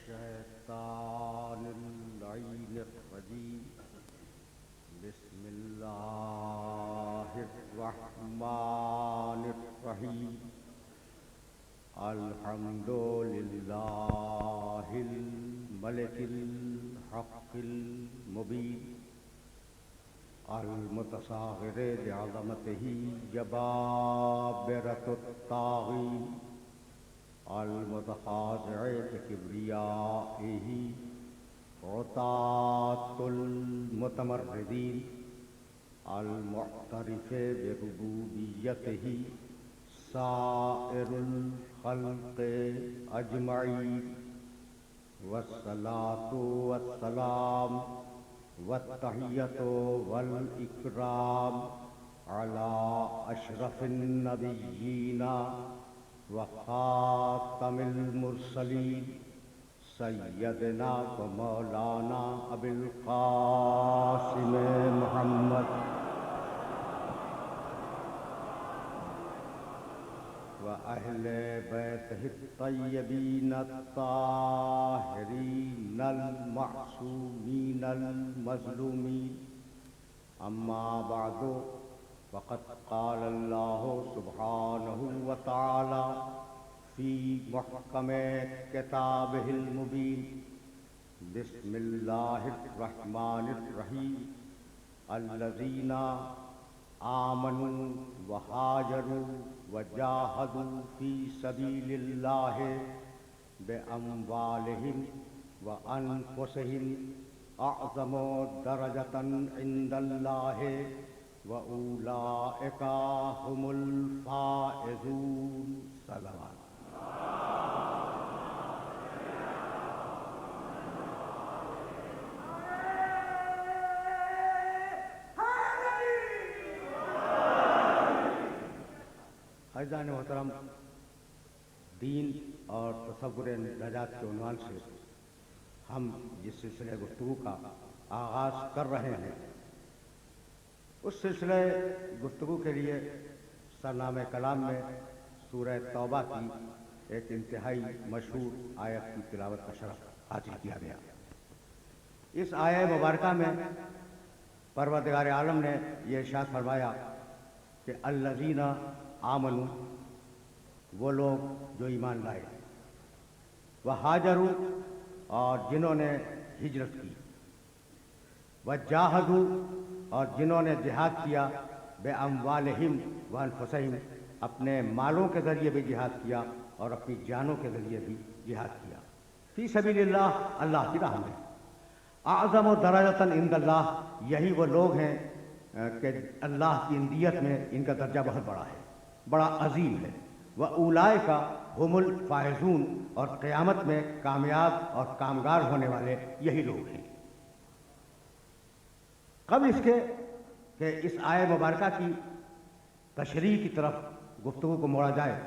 मिनश्शैतानिर्रजीम बिस्मिल्लाहिर्रहमानिर्रहीम अल्हम्दुलिल्लाहिल मलिकिल हक़्क़िल मुबीन अल मुतसाग़िर बिअज़मतिही जबाबिरतुत ताग़ीन अल मुतखाज़िअ बिकिब्रियाइही उतातुल मुतमर्रिदीन अल मुअतरिफ़ बिरुबूबिय्यतिही साइरुल ख़ल्क़ अजमईन वस्सलातु वस्सलाम वत्तहिय्यतु वल इकराम अला अशरफिन नबिय्यीना व ख़ातमिल मुरसलीन सय्यदना व मौलाना अबिल क़ासिम मुहम्मद व अहले बैतिही तय्यबीन ताहिरीन मअसूमीन मज़लूमीन अम्मा बअदु फ़क़द क़ाल अल्लाहु सुब्हानहु व तआला फ़ी मुहकमे किताबिहिल मुबीन बिस्मिल्लाहिर रहमानिर रहीम अल्लज़ीना आमनू व हाजरू व जाहदू फ़ी सबीलिल्लाहि बिअम्वालिहिम व अनफुसिहिम अअज़मु दरजतन इंदल्लाहि व उलाइका हुमुल फ़ाइज़ून। सलावत। फ़ैज़ान मोहतरम, दीन और तसव्वुर नजात के उन्वान से हम जिस सिलसिले गुफ्तगू का आगाज़ कर रहे हैं, उस सिलसिले गुफ्तगू के लिए सरनामे कलाम में सूरह तौबा की एक इंतहाई मशहूर आयत की तिलावत का शरफ हासिल किया गया। इस आयत मुबारका में परवरदिगार आलम ने यह इरशाद फरमाया कि अल्लज़ीना आमनू, वो लोग जो ईमान लाए, वह हाजरू, और जिन्होंने हिजरत की, वह जाहदू, और जिन्होंने जिहाद किया, बेअम्वालिहिम व अनफुसिहिम, अपने मालों के ज़रिए भी जिहाद किया और अपनी जानों के ज़रिए भी जिहाद किया, फ़ी सबीलिल्लाह, अल्लाह की राह में। आज़म दरजतन इंदल्लाह, यही वो लोग हैं कि अल्लाह की इंदियत में इनका दर्जा बहुत बड़ा है, बड़ा अजीम है। व उलाइका हुमुल फ़ाइज़ून, और क़यामत में कामयाब और कामगार होने वाले यही लोग हैं। कब इसके कि इस आयत मुबारका की तशरीह की तरफ गुफ्तगू को मोड़ा जाए,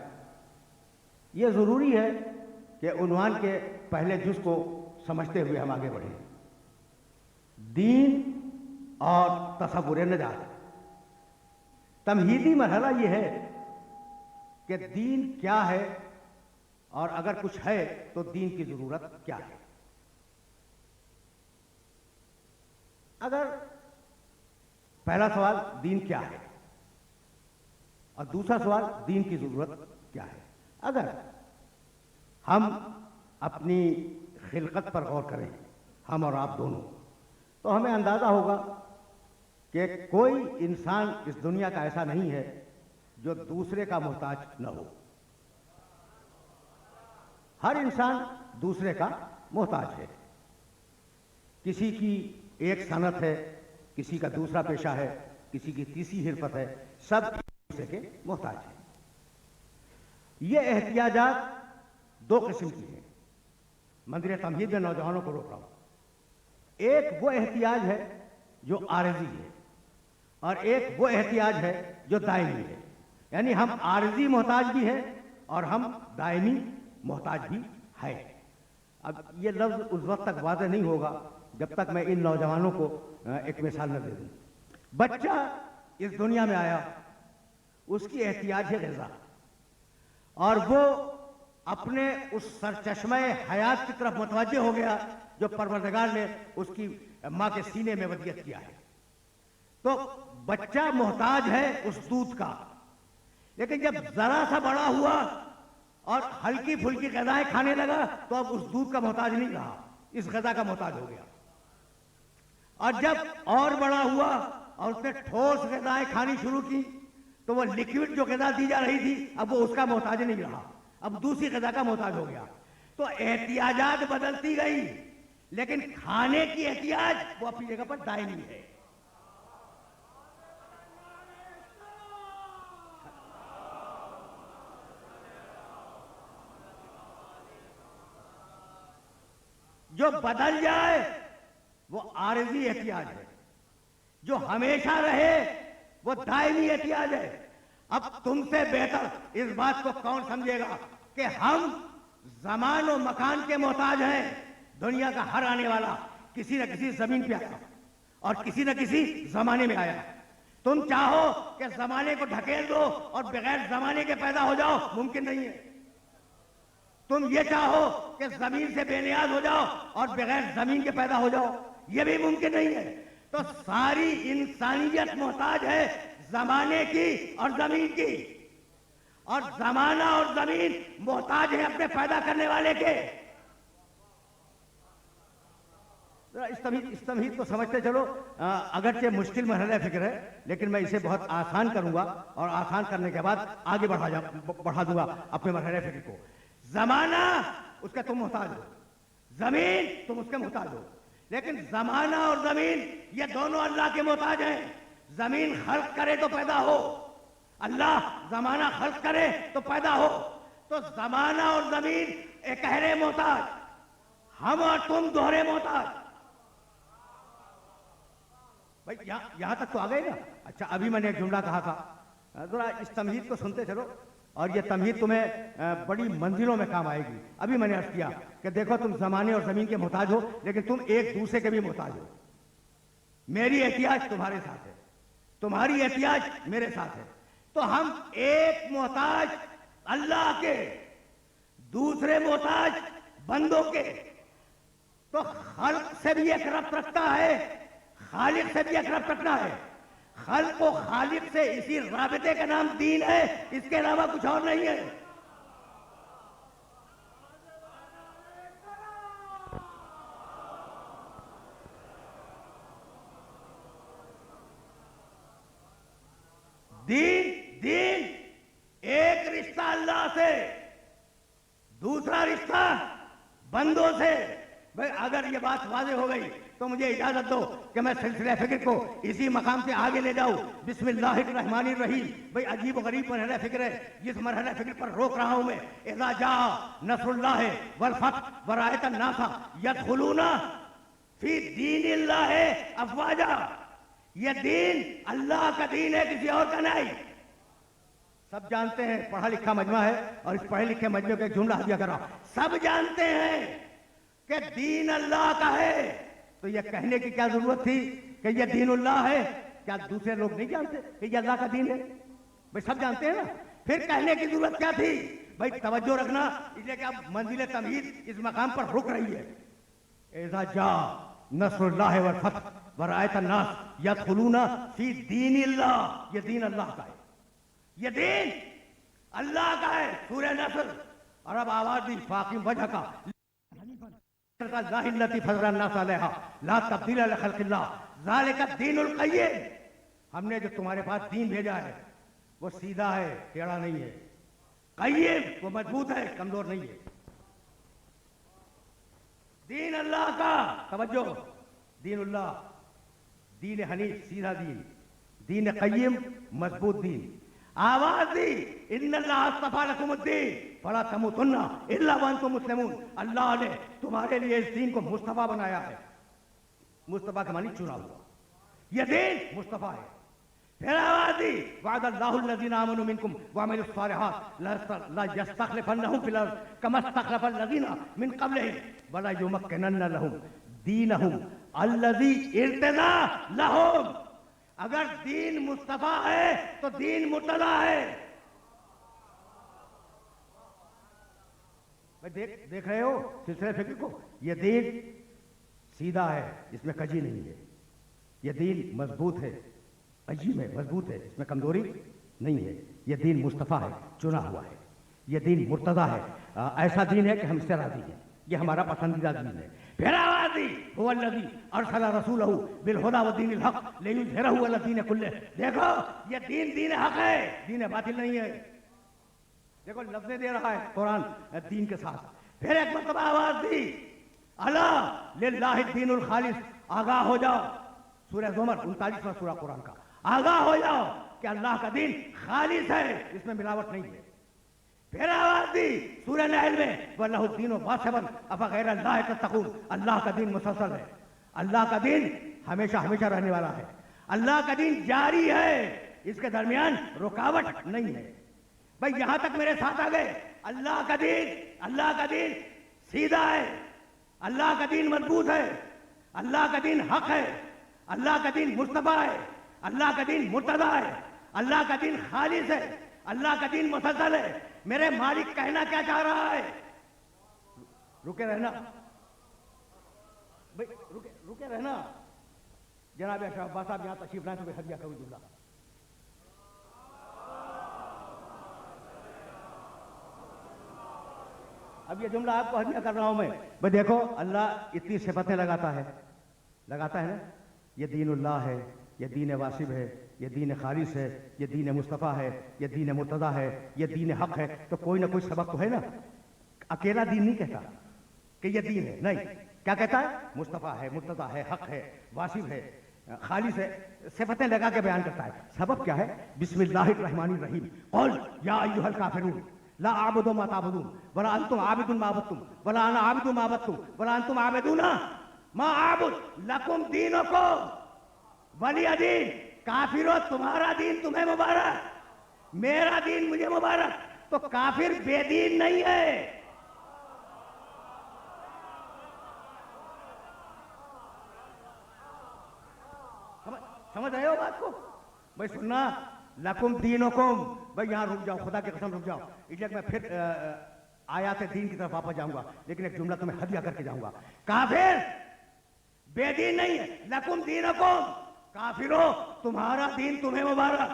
ये ज़रूरी है कि उन्वान के पहले जुज़ को समझते हुए हम आगे बढ़ें। दीन और तसव्वुर नजात, तमहीदी मरहला ये है कि दीन क्या है, और अगर कुछ है तो दीन की ज़रूरत क्या है। अगर पहला सवाल दीन क्या है और दूसरा सवाल दीन की ज़रूरत क्या है, अगर हम अपनी खिलकत पर गौर करें, हम और आप दोनों, तो हमें अंदाज़ा होगा कि कोई इंसान इस दुनिया का ऐसा नहीं है जो दूसरे का मोहताज न हो। हर इंसान दूसरे का मोहताज है। किसी की एक सनत है, किसी का दूसरा पेशा है, किसी की तीसरी हिरफत है, सब एक दूसरे के मोहताज हैं। ये एहतियाजात दो किस्म की हैं। मंदिर तमहीद में नौजवानों को रोक रहा हूं। एक वो एहतियाज है जो आरजी है, और एक वो एहतियाज है जो दायमी है। यानी हम आरजी मोहताज भी हैं और हम दायमी मोहताज भी है। अब ये लफ्ज़ उस वक्त तक वाज़ेह नहीं होगा जब तक मैं इन नौजवानों को एक मिसाल न दे दूं। बच्चा इस दुनिया में आया, उसकी एहतियाज है ग़िज़ा, और वो अपने उस सरचश्मे हयात की तरफ मुतवज्जे हो गया जो परवरदिगार ने उसकी माँ के सीने में वदियत किया है। तो बच्चा मोहताज है उस दूध का, लेकिन जब जरा सा बड़ा हुआ और हल्की फुल्की ग़िज़ाएं खाने लगा तो अब उस दूध का मोहताज नहीं रहा, इस ग़िज़ा का मोहताज हो गया। और जब और बड़ा हुआ और उसने ठोस ग़िज़ाएं खानी शुरू की तो वो लिक्विड जो ग़िज़ा दी जा रही थी अब वो उसका मोहताज नहीं रहा, अब दूसरी ग़िज़ा का मोहताज हो गया। तो एहतियाजात बदलती गई, लेकिन खाने की एहतियाज वो अपनी जगह पर दायमी है। जो बदल जाए वो आरजी एहतियाज है, जो हमेशा रहे वो दायमी एहतियाज है। अब तुमसे बेहतर इस बात को कौन समझेगा कि हम जमान और मकान के मोहताज हैं। दुनिया का हर आने वाला किसी न किसी जमीन पे आया और किसी न किसी जमाने में आया। तुम चाहो कि जमाने को ढकेल दो और बगैर जमाने के पैदा हो जाओ, मुमकिन नहीं है। तुम ये चाहो कि जमीन से बेनियाज हो जाओ और बगैर जमीन के पैदा हो जाओ, ये भी मुमकिन नहीं है। तो सारी इंसानियत मोहताज है जमाने की और जमीन की, और जमाना और जमीन मोहताज है अपने पैदा करने वाले के। इस तमहीद को समझते चलो। अगरचे मुश्किल मरहला फिक्र है, लेकिन मैं इसे बहुत आसान करूंगा और आसान करने के बाद आगे बढ़ा दूंगा अपने मरहला फिक्र को। जमाना उसका तुम मोहताज हो, जमीन तुम उसके मोहताज हो, लेकिन जमाना और जमीन ये दोनों अल्लाह के मोहताज हैं। जमीन खल्क करे तो पैदा हो, अल्लाह जमाना खल्क करे तो पैदा हो। तो जमाना और जमीन एक गहरे मोहताज, हम और तुम दोहरे मोहताज। भाई यहां तक तो आ गए ना। अच्छा, अभी मैंने एक जुमला कहा था, जरा इस तमहीद को सुनते चलो और ये तमहीद तुम्हें बड़ी मंजिलों में काम आएगी। अभी मैंने अर्ज किया कि देखो तुम जमाने और जमीन के मोहताज हो, लेकिन तुम एक दूसरे के भी मोहताज हो। मेरी एहतियाज तुम्हारे साथ है, तुम्हारी एहतियाज मेरे साथ है। तो हम एक मोहताज अल्लाह के, दूसरे मोहताज बंदों के। तो खल्क से भी एक रब्त रखता है, खालिक से भी एक रब्त रखना है। खल्क को खालिक से इसी राबिते का नाम दीन है, इसके अलावा कुछ और नहीं है। दीन एक रिश्ता अल्लाह से, दूसरा रिश्ता बंदों से। भाई अगर ये बात वाज़ेह हो गई तो मुझे इजाजत दो कि मैं सिलसिला फिक्र को इसी मकाम से आगे ले जाऊं। बिस्मिल्लाहिर्रहमानिर्रहीम। भाई अजीब व गरीब मरहला फिक्र है, जिस मरहला फिक्र पर रोक रहा हूं मैं। इज़ा जा नसरुल्लाह वल फतह व रायतन नासा यदखुलूना फी दीनिल्लाह अफवाजा। ये दीन अल्लाह का दीन है, किसी और का नहीं। सब जानते हैं, पढ़ा लिखा मजमा है और इस पढ़े लिखे मजमे को एक जुमला हदिया कर रहा। सब जानते हैं कि दीन अल्लाह का है, तो यह कहने की क्या जरूरत थी कि यह दीनुल्लाह है? क्या दूसरे लोग नहीं जानते कि यह अल्लाह का दीन है? भाई सब जानते हैं ना, फिर कहने की जरूरत क्या थी? भाई तवज्जो रखना, इसलिए कि अब मंजिल तमहीद इस मकाम पर रुक रही है। इज़ा जा नसरुल्लाह वल फतह व रायतन नास यदखुलूना फी दीनिल्लाह। ये दीन अल्लाह का है, ये दीन अल्लाह का है। सूरह नस्र। और अब आवाज दी फाकिम वजह का हमने जो तुम्हारे पास दीन भेजा है वो सीधा है, टेढ़ा नहीं है। क़य्यिम, वो मजबूत है, कमजोर नहीं है। दीन अल्लाह का, तवज्जो, दीनुल्लाह, दीन हनीफ, सीधा दीन, दीन क़य्यिम, मजबूत दीन। आवाज दी इन्नल्लाह अस्तफ़ा लकुमुद्दीन फला तमूतुन्ना इल्ला व अंतुम मुस्लिमून। अल्लाह ने तुम्हारे लिए इस दीन को मुस्तफा बनाया है। मुस्तफा के मानी चुना हुआ, यह दीन मुस्तफा है। फिर आवाज दी वअदल्लाहु अल्लज़ीना आमनू मिनकुम व अमिलुस सालिहात ला यस्तखलिफन्नहुम फिल अर्ज़ कमा इस्तखलफल लज़ीना मिन क़ब्लिहिम व ला युमक्किनन्ना लहुम दीनहुम अल्लज़ी इर्तज़ा लहुम। अगर दीन मुस्तफा है तो दीन मुर्तज़ा है। भाई देख रहे हो सिलसिले फिक्र को। ये दीन सीधा है, इसमें कजी नहीं है। ये दीन मजबूत है, कजी में मजबूत है, इसमें कमजोरी नहीं है। ये दीन मुस्तफ़ा है, चुना हुआ है। ये दीन मुर्तज़ा है, ऐसा दीन है कि हम इससे राजी हैं। ये हमारा पसंदीदा दीन है। फिर आवाज़ दी हुवल्लज़ी अरसला रसूलहू बिलहुदा व दीनिल हक़ लियुज़हिरहू अला दीन कुल्लिह। देखो ये दीन हक है, दीन बातिल नहीं है। देखो लफ्ज़ दे रहा है कुरान दीन के साथ। फिर एक मरतबा आवाज़ दी अला लिल्लाहि दीनुल खालिस, आगाह हो जाओ। सूरह ज़ुमर 39वां सूरा कुरान का। आगाह हो जाओ कि अल्लाह का दीन खालिस है, इसमें मिलावट नहीं है। फिर आवाज दी सूरह नहल में वल्लाहुद्दीन वासिबन अफा गैर अल्लाह तत्तकून, अल्लाह का दीन मुसलसल है, अल्लाह का दीन हमेशा हमेशा रहने वाला है, अल्लाह का दीन जारी है, इसके दरमियान रुकावट नहीं है। भाई यहां तक मेरे साथ आ गए। अल्लाह का दीन सीधा है, अल्लाह का दीन मजबूत है, अल्लाह का दीन हक है, अल्लाह का दीन मुस्तफा है, अल्लाह का दीन मुर्तज़ा है, अल्लाह का दीन खालिस है, अल्लाह का दीन मुसलसल है। मेरे मालिक कहना क्या चाह रहा है? रुके रहना भाई, रुके रहना। जनाब अशरफ अब्बास साहब यहां तशरीफ लाए तो मैं हदिया करूं जुमला। अब ये जुमला आपको हदिया कर रहा हूं मैं। भाई देखो अल्लाह इतनी सिफतें लगाता है ना। ये दीनुल्लाह है, ये दीन वासिब है, ये दीन खालिस है, ये दीन मुस्तफ़ा है, ये दीन मुर्तज़ा है, ये दीन हक है। तो कोई ना कोई सबक तो है ना। अकेला दीन नहीं कहता कि ये दीन है, नहीं। क्या कहता है? मुस्तफ़ा है, मुर्तज़ा है, हक है, वासिब है, खालिस है, सिफतें लगा के बयान करता है। सबब क्या है? बिस्मिल्लाहिर्रहमानिर्रहीम क़ुल या अय्युहल काफ़िरून ला अअबुदु मा तअबुदून वला अंतुम आबिदून मा अबदतुम वला अना आबिदु मा अबदतुम वला अंतुम आबिदूना मा अअबुद लकुम दीनुकुम वलिय दीन। काफिरों तुम्हारा दीन तुम्हें मुबारक, मेरा दीन मुझे मुबारक। तो काफिर बेदीन नहीं है। समझ रहे हो बात को? भाई सुनना, लकुम दीनुकुम। भाई यहां रुक जाओ, खुदा की कसम रुक जाओ। इसलिए मैं फिर आयात दीन की तरफ वापस जाऊंगा, लेकिन एक जुमला तुम्हें हदिया करके जाऊंगा। काफिर बेदीन नहीं है। लकुम दीनुकुम, काफिरों तुम्हारा दीन तुम्हें मुबारक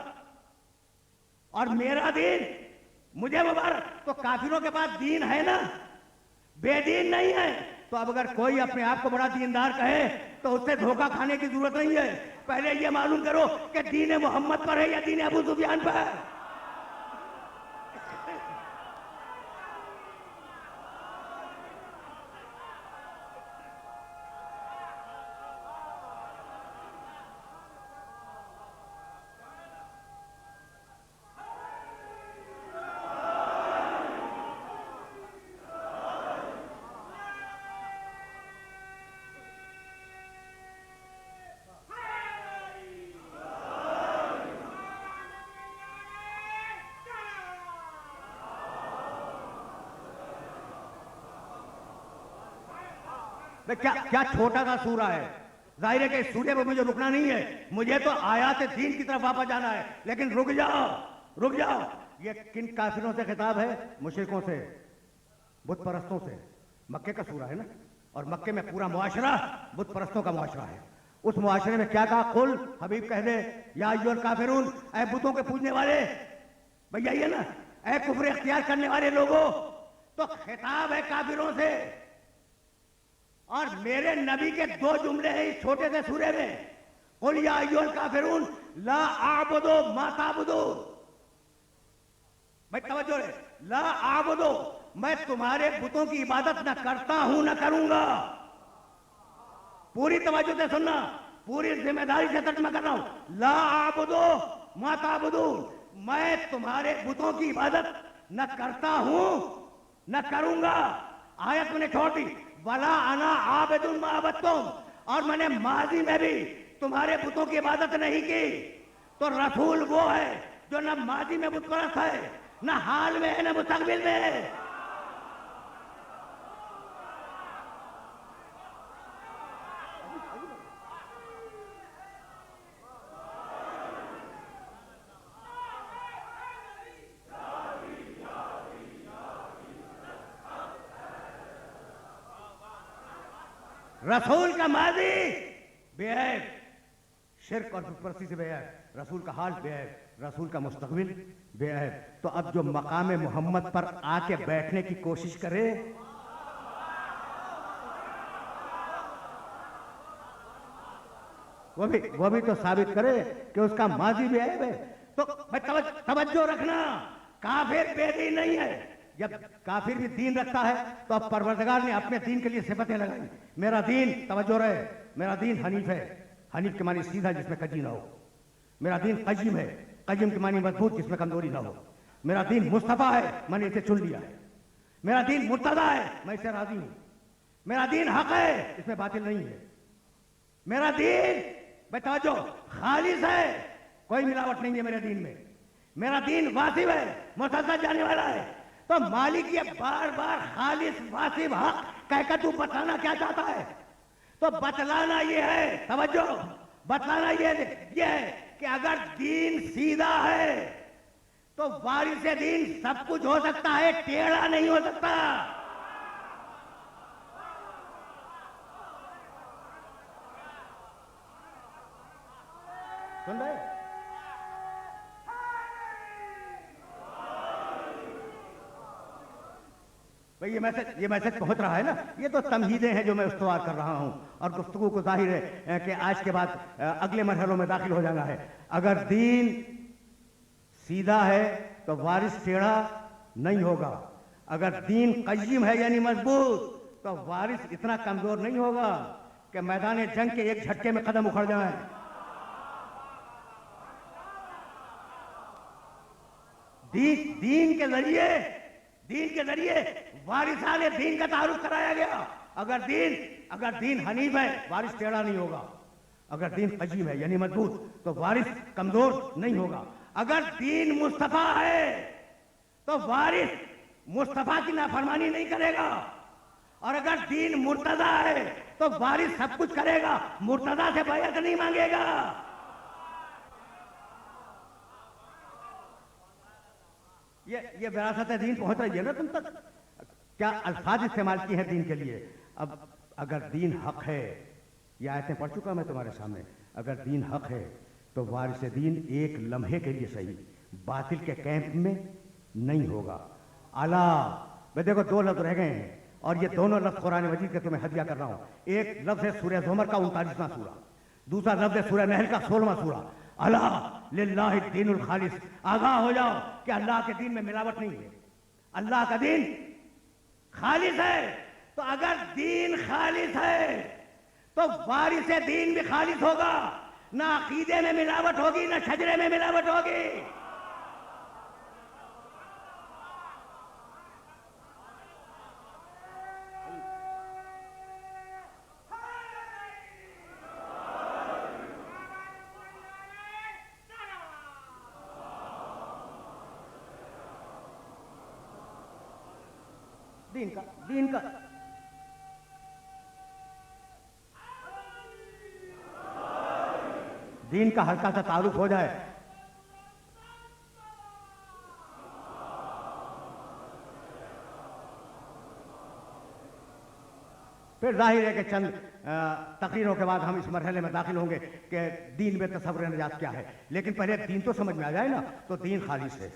और मेरा दीन मुझे मुबारक। तो काफिरों के पास दीन है ना, बेदीन नहीं है। तो अब अगर कोई अपने आप को बड़ा दीनदार कहे तो उससे धोखा खाने की जरूरत नहीं है। पहले ये मालूम करो कि दीन मोहम्मद पर है या दीन अबू सुफियान पर। क्या छोटा सा सूरा है। जाहिर है कि इस सूर्य पर मुझे रुकना नहीं है, मुझे तो आयात दीन की तरफ वापस जाना है। लेकिन रुक जाओ। ये किन काफिरों से खिताब है? मुशरिकों से, बुत परस्तों से। मक्के का सूरा है ना, और मक्के में पूरा मुआशरा बुत परस्तों का मुआशरा है। उस मुआशरे में क्या कहा? कुल हबीब कह दे या अय्युहल काफिरून, ऐ बुतों के पूजने वाले। भैया ये ना, ऐ कुफ्र इख्तियार करने वाले लोगों। तो खिताब है काफिरों से। और मेरे नबी के दो जुमले हैं इस छोटे से सूरे में। कुल या अय्युहल काफिरून ला अअबुदु मा तअबुदून। भाई तवज्जो है, ला अअबुदु, मैं तुम्हारे बुतों की इबादत न करता हूं न करूंगा। पूरी तवज्जो से सुनना, पूरी जिम्मेदारी से तर्जुमा कर रहा हूं। ला अअबुदु मा तअबुदून, मैं तुम्हारे बुतों की इबादत न करता हूं न करूंगा। आयत मैंने छोड़ दी, वला अना आबिदुन मा अबदतुम, और मैंने माजी में भी तुम्हारे बुतों की इबादत नहीं की। तो रसूल वो है जो न माजी में बुत परस्त है, न हाल में है, न मुस्तकबिल में है। रसूल का माजी बेऐब, शिर्क और बुतपरस्ती से बेऐब, रसूल का हाल बेऐब, रसूल का मुस्तकबिल बेऐब। तो अब जो मकाम मोहम्मद पर आके बैठने की कोशिश करे, वो भी तो साबित करे कि उसका माजी बेऐब है। तो भाई तवज्जो रखना, काफिर बेदीन नहीं है। जब काफिर भी दीन रखता है तो अब परवरदिगार ने अपने दीन के लिए सिफतें लगाई। मेरा दीन, तवज्जो रहे, मेरा दीन हनीफ है। हनीफ के मानी सीधा जिसमें कजी ना हो। मेरा दीन कय्यिम है, कय्यिम के मानी मजबूत जिसमें कमजोरी ना हो। मेरा दीन मुस्तफा है, मैंने इसे चुन लिया है। मेरा दीन मुर्तदा है, मैं इससे राजी हूं। मेरा दीन हक है, इसमें बातिल नहीं है। मेरा दीन बता जो खालिस है, कोई मिलावट नहीं है मेरे दीन में। मेरा दीन वासिब है, मुसलसल जाने वाला है। तो मालिक ये बार बार खालिस वासिब हक कहकर तू बतलाना क्या चाहता है? तो बतलाना ये है, तवज्जो, बतलाना ये है कि अगर दीन सीधा है तो वारिस दीन सब कुछ हो सकता है, टेढ़ा नहीं हो सकता। सुन रहे? भाई ये मैसेज पहुंच रहा है ना? ये तो तमहीदें हैं जो मैं इस्तवार कर रहा हूं, और गुफ्तगू को जाहिर है कि आज के बाद अगले मरहलों में दाखिल हो जाना है। अगर दीन सीधा है तो वारिस टेढ़ा नहीं होगा। अगर दीन कय्यिम है यानी मजबूत, तो वारिस इतना कमजोर नहीं होगा कि मैदान जंग के एक झटके में कदम उखड़ जाए। दीन के जरिए वारिसाने दीन का तारुफ कराया गया। अगर दीन हनीफ है, वारिस टेढ़ा नहीं होगा। अगर दीन कय्यिम है यानी मजबूत, तो वारिस कमजोर नहीं होगा। अगर दीन मुस्तफा है तो वारिस मुस्तफा की नाफरमानी नहीं करेगा। और अगर दीन मुर्तदा है तो वारिस सब कुछ करेगा, मुर्तदा से बैअत नहीं मांगेगा। ये विरासत दीन पहुंच रही है ना तुम तक? क्या अल्फाज इस्तेमाल किए हैं दीन के लिए? अब अगर दीन हक है, ये आयतें पढ़ चुका मैं तुम्हारे सामने। अगर दीन हक है तो वारिस दीन एक लम्हे के लिए सही बातिल के कैंप में नहीं होगा। अला, वे देखो दो लफ्ज रह गए हैं, और ये दोनों लफ्ज कुरान मजीद के तुम्हें हदिया कर रहा हूं। एक लफ्ज है सूरह ज़ुमर का 39वां सूरा, दूसरा लफ्ज है सूरह नहल का 16वां सूरा। अला लिल्लाहि दीनुल खालिस, आगाह हो जाओ कि अल्लाह के दीन में मिलावट नहीं है। अल्लाह का दीन खालिस है। तो अगर दीन खालिस है तो वारिस दीन भी खालिस होगा। ना अकीदे में मिलावट होगी, ना शजरे में मिलावट होगी। दीन का दीन का हल्का सा तारुफ हो जाए, फिर जाहिर है कि चंद तकरीरों के बाद हम इस मरहले में दाखिल होंगे कि दीन में तसव्वुर निजात क्या है। लेकिन पहले दीन तो समझ में आ जाए ना। तो दीन खालिस है,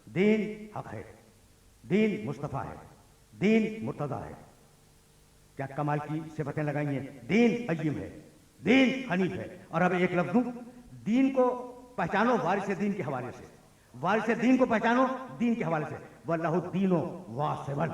दीन हक है, दीन मुस्तफा है, दीन मुर्तदा है। क्या कमाल की सिफतें लगाई हैं। दीन कय्यिम है, दीन हनीफ है। और अब एक लफ्ज दूं, दीन को पहचानो वारिस दीन के हवाले से, वारिस दीन को पहचानो दीन के हवाले से। वल्लाहु दीनो वासिबन,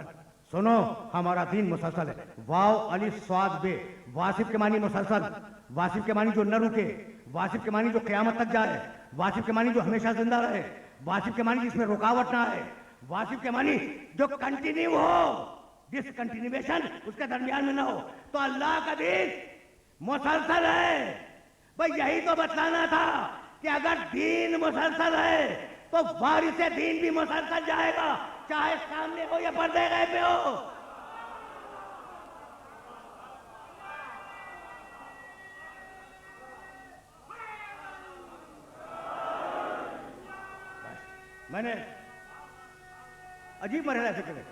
सुनो हमारा दीन मुसलसल है। वाव अलिफ स्वाद बे, वासिब के मानी मुसलसल, वासिब के मानी जो न रुके, वासिब के मानी जो क़यामत तक जाए, वासिब के मानी जो हमेशा जिंदा रहे, वासिब के मानी जिसमें रुकावट ना आए, वासिब के मानी जो कंटिन्यू हो, डिसकंटिन्यूएशन उसके दरमियान में ना हो। तो अल्लाह का दीन मुसलसल है। भाई यही तो बतलाना था कि अगर दीन मुसलसल है तो वारिस दीन भी मुसलसल जाएगा, चाहे सामने हो या पर्दे गैब में हो। मैंने अजीब मरहला जिक्र है।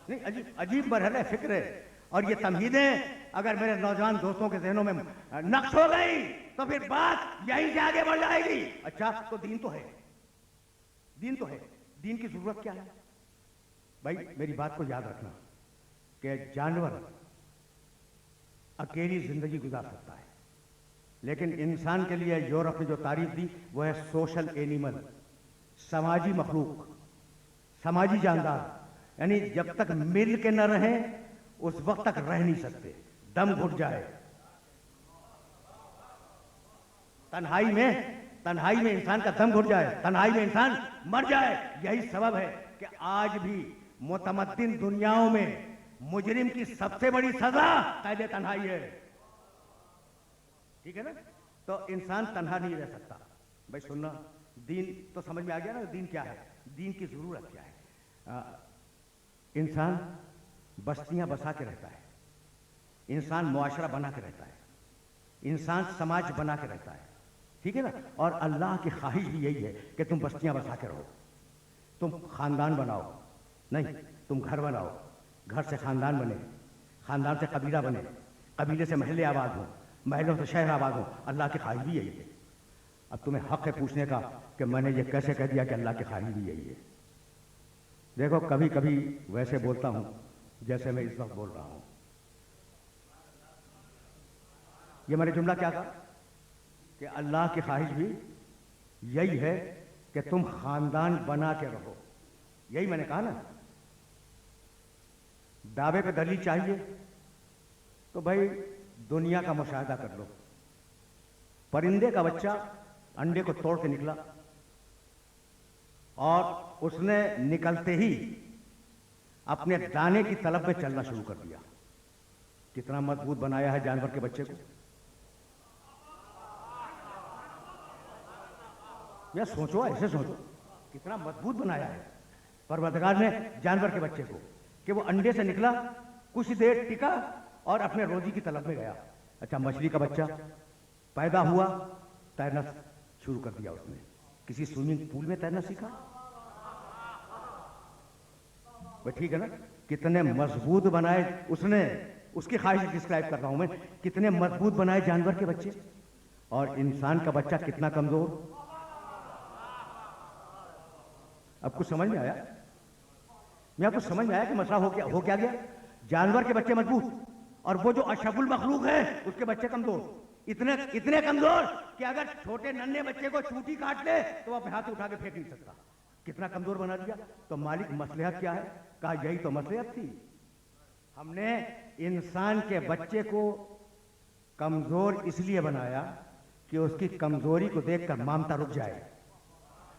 नहीं, अजीब अजीब मरहले फिक्र है। और ये तमहीदें अगर मेरे नौजवान दोस्तों के जहनों में नक्श हो गई तो फिर बात यहीं से आगे बढ़ जाएगी। अच्छा, तो दीन तो है, दीन तो है, दीन की जरूरत क्या है? भाई मेरी बात को याद रखना कि जानवर अकेली जिंदगी गुजार सकता है, लेकिन इंसान के लिए यूरोप ने जो तारीफ दी वो है सोशल एनिमल, समाजी मखलूक, समाजी जानदार। यानी जब तक मिल के न रहें उस वक्त तक रह नहीं सकते, दम घुट जाए। तन्हाई में इंसान का दम घुट जाए, तन्हाई में इंसान मर जाए। यही सबब है कि आज भी मुतमद्दिन दुनियाओं में मुजरिम की सबसे बड़ी सजा कैद तन्हाई है। ठीक है ना? तो इंसान तन्हा नहीं रह सकता। भाई सुनना, दीन तो समझ में आ गया ना, दीन क्या है, दीन की जरूरत क्या है। इंसान बस्तियां बसा के रहता है, इंसान मुआशरा बना के रहता है, इंसान समाज बना के रहता है। ठीक है ना? और अल्लाह की ख्वाहिश भी यही है कि तुम बस्तियां बसा के रहो, तुम खानदान बनाओ, नहीं तुम घर बनाओ, घर से खानदान बने, खानदान से कबीला बने, कबीले से महल्ले आबाद हो, महलों से शहर आबाद हो। अल्लाह की ख्वाहिश भी यही है। अब तुम्हें हक है पूछने का कि मैंने ये कैसे कह दिया कि अल्लाह की ख्वाहिश भी यही है। देखो, कभी कभी वैसे बोलता हूं जैसे मैं इस वक्त बोल रहा हूं। ये मैंने जुमला क्या कहा कि अल्लाह की ख्वाहिश भी यही है कि तुम खानदान बना के रहो। यही मैंने कहा ना। दावे पे दलील चाहिए तो भाई दुनिया का मुशाहिदा कर लो। परिंदे का बच्चा अंडे को तोड़ के निकला और उसने निकलते ही अपने दाने की तलब में चलना शुरू कर दिया। कितना मजबूत बनाया है जानवर के बच्चे को। या सोचो, ऐसे सोचो, कितना मजबूत बनाया है परवरदिगार ने जानवर के बच्चे को कि वो अंडे से निकला, कुछ देर टिका और अपने रोजी की तलब में गया। अच्छा, मछली का बच्चा पैदा हुआ, तैरना शुरू कर दिया उसने। किसी स्विमिंग पूल में तैरना सीखा। ठीक है ना? कितने मजबूत बनाए उसने, उसकी ख्वाहिश डिस्क्राइब कर रहा हूं मैं। कितने मजबूत बनाए जानवर के बच्चे, और इंसान का बच्चा कितना कमजोर। अब कुछ समझ में आया? मैं आपको समझ में आया कि मसला हो क्या गया? जानवर के बच्चे मजबूत और वो जो अशफुल मखलूक है उसके बच्चे कमजोर। इतने कमजोर कि अगर छोटे नन्हे बच्चे को चूटी काट ले तो वो अपने हाथ उठा के फेंक नहीं सकता। कितना कमजोर बना दिया। तो मालिक मसलहत क्या है? कहा यही तो मसलहत थी। हमने इंसान के बच्चे को कमजोर इसलिए बनाया कि उसकी कमजोरी को देखकर ममता रुक जाए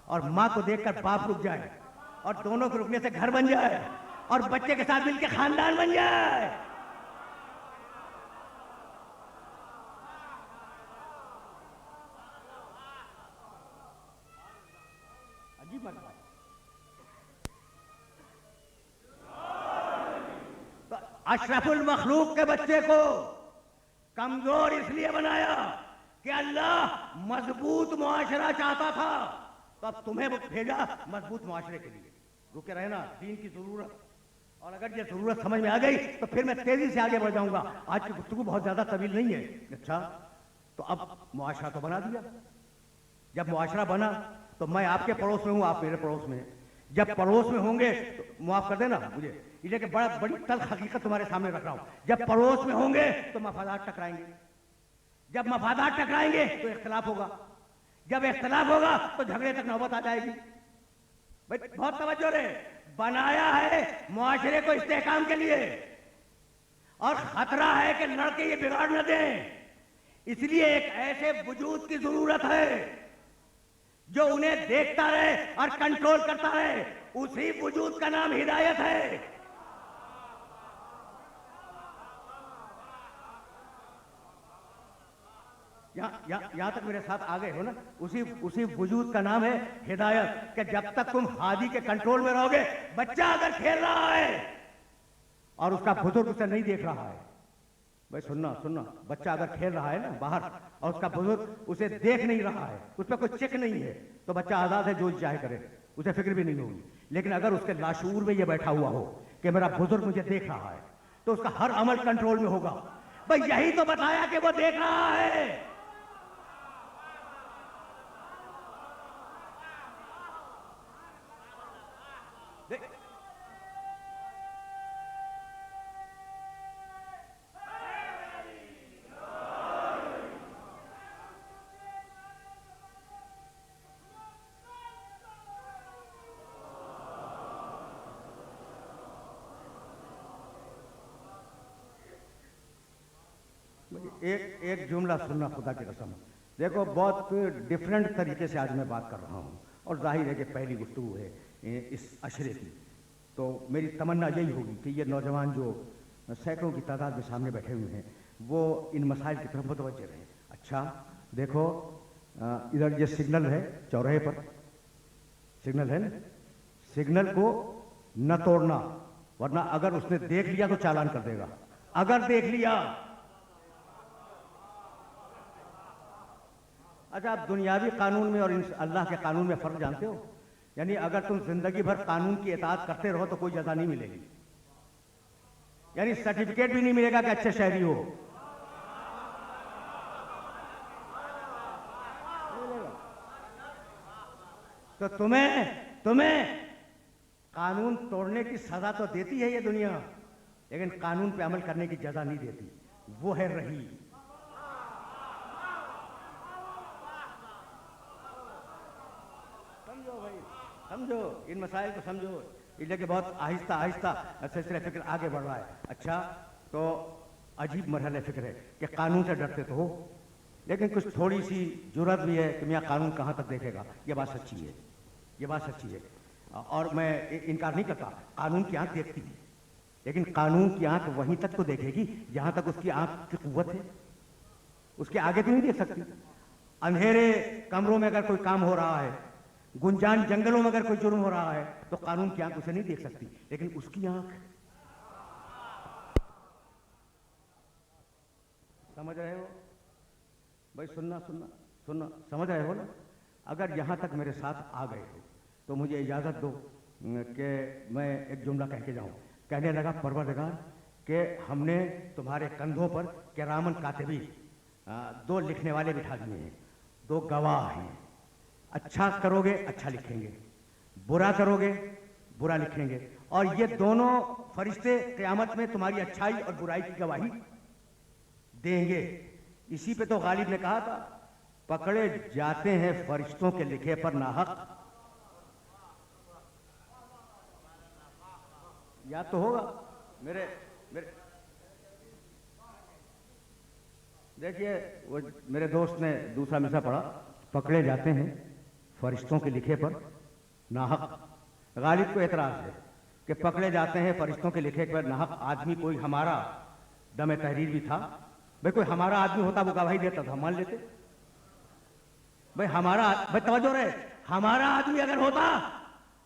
और मां को देखकर बाप रुक जाए और दोनों के रुकने से घर बन जाए और बच्चे के साथ मिलकर खानदान बन जाए। अजीब बात है। तो अशरफुल मखलूक के बच्चे को कमजोर इसलिए बनाया कि अल्लाह मजबूत मुआशरा चाहता था। तो अब तुम्हें भेजा मजबूत मुआशरे के लिए। रुके रहना, दीन की जरूरत। और अगर ये जरूरत समझ में आ गई तो फिर मैं तेजी से आगे बढ़ जाऊंगा। आज की गुफ्तगू बहुत ज्यादा तवील नहीं है। अच्छा, तो अब मुआशरा तो बना दिया। जब मुआशरा बना तो मैं आपके पड़ोस में हूं, आप मेरे पड़ोस में हैं। जब पड़ोस में होंगे तो माफ कर देना मुझे, इसलिए कि बड़ी तल्ख हकीकत तुम्हारे सामने रख रहा हूं। जब पड़ोस में होंगे तो मफादात टकराएंगे, जब मफादात टकराएंगे तो इख्तिलाफ होगा, जब इख्तिलाफ होगा तो झगड़े तक नौबत आ जाएगी। भाई बहुत तवज्जो रहे। बनाया है मुआशरे को इस्तेहकाम के लिए और खतरा है कि लड़के ये बिगाड़ न दें। इसलिए एक ऐसे वजूद की जरूरत है जो उन्हें देखता रहे और कंट्रोल करता रहे। उसी वजूद का नाम हिदायत है। यहां तक मेरे साथ आ गए हो ना? उसी वजूद का नाम है हिदायत। कि जब तक तुम हादी के कंट्रोल में रहोगे, बच्चा अगर खेल रहा है और उसका बुजुर्ग उसे नहीं देख रहा है, भाई सुनना, बच्चा अगर खेल रहा है ना बाहर और उसका बुजुर्ग उसे देख नहीं रहा है, उस पर कोई चेक नहीं है, तो बच्चा आजाद है, जो चाहे करे, उसे फिक्र भी नहीं होगी। लेकिन अगर उसके लाशूर में ये बैठा हुआ हो कि मेरा बुजुर्ग मुझे देख रहा है, तो उसका हर अमल कंट्रोल में होगा। भाई यही तो बताया कि वो देख रहा है। एक एक जुमला सुनना खुदा की कसम। देखो बहुत डिफरेंट तरीके से आज मैं बात कर रहा हूँ, और जाहिर है कि पहली गुफ्तगू है इस अशरे की, तो मेरी तमन्ना यही होगी कि ये नौजवान जो सैकड़ों की तादाद में सामने बैठे हुए हैं वो इन मसाइल की तरफ मुतवज्जे रहें। अच्छा देखो, इधर ये सिग्नल है चौराहे पर, सिग्नल है ना, सिग्नल को न तोड़ना, वरना अगर उसने देख लिया तो चालान कर देगा। अगर देख लिया, अच्छा आप दुनियावी कानून में और अल्लाह के कानून में फर्क जानते हो? यानी अगर तुम जिंदगी भर कानून की इताअत करते रहो तो कोई जजा नहीं मिलेगी, यानी सर्टिफिकेट भी नहीं मिलेगा कि अच्छे शहरी हो। तो तुम्हें कानून तोड़ने की सजा तो देती है ये दुनिया, लेकिन कानून पे अमल करने की जजा नहीं देती। वो है रही। समझो भाई, समझो इन मसाइल को समझो, इसलिए कि बहुत आहिस्ता आहिस्ता सिलसिला फिक्र आगे बढ़ रहा है। अच्छा तो अजीब मरहले फिक्र है कि कानून से डरते तो हो, लेकिन कुछ थोड़ी सी जुर्रत भी है कि मियाँ कानून कहाँ तक देखेगा। ये बात सच्ची है, ये बात सच्ची है, और मैं इनकार नहीं करता, कानून की आंख देखती है, लेकिन कानून की आंख वहीं तक तो देखेगी जहां तक उसकी आंख की कुव्वत है, उसके आगे तो नहीं देख सकती। अंधेरे कमरों में अगर कोई काम हो रहा है, गुंजान जंगलों में अगर कोई जुर्म हो रहा है, तो कानून की आंख उसे नहीं देख सकती, लेकिन उसकी आंख। समझ रहे हो भाई? सुनना सुनना सुनना, समझ रहे हो ना? अगर यहां तक मेरे साथ आ गए हो तो मुझे इजाजत दो कि मैं एक जुमला कह के जाऊं। कहने लगा परवरदिगार कि हमने तुम्हारे कंधों पर किरामन कातिबी, दो लिखने वाले बिठा दिए हैं, दो गवाह हैं। अच्छा करोगे अच्छा लिखेंगे, बुरा करोगे बुरा लिखेंगे, और ये दोनों फरिश्ते क़यामत में तुम्हारी अच्छाई और बुराई की गवाही देंगे। इसी पे तो गालिब ने कहा था, पकड़े जाते हैं फरिश्तों के लिखे पर नाहक। याद तो होगा मेरे मेरे देखिए, वो मेरे दोस्त ने दूसरा मिसरा पढ़ा, पकड़े जाते हैं फरिश्तों के लिखे पर नाहक। गालिब को एतराज है कि पकड़े जाते हैं फरिश्तों के लिखे पर नाहक। आदमी कोई हमारा दम तहरीर भी था, भाई कोई हमारा आदमी होता वो गवाही देता तो हम मान लेते। भाई हमारा, भाई तवज्जो रहे, हमारा आदमी अगर होता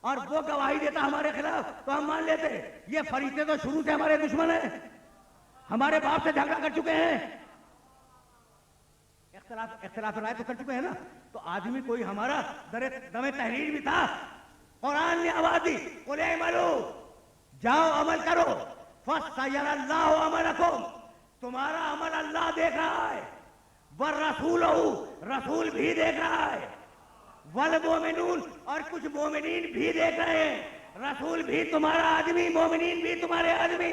और वो गवाही देता हमारे खिलाफ तो हम मान लेते। ये फरिश्ते तो शुरू से हमारे दुश्मन है, हमारे बाप से झगड़ा कर चुके हैं, इख्तिलाफ राय तो कर चुके हैं ना। तो आदमी कोई हमारा दमे तहरीर भी था। कुरान ने आवाज दी, कुल अमलू, जाओ अमल करो, फसयरल्लाहु अमलकुम, तुम्हारा अमल अल्लाह देख रहा है, वर रसूलहू, रसूल भी देख रहा है, वल मोमिनून, और कुछ मोमिनीन भी देख रहे हैं। रसूल भी तुम्हारा आदमी, मोमिनीन भी तुम्हारे आदमी।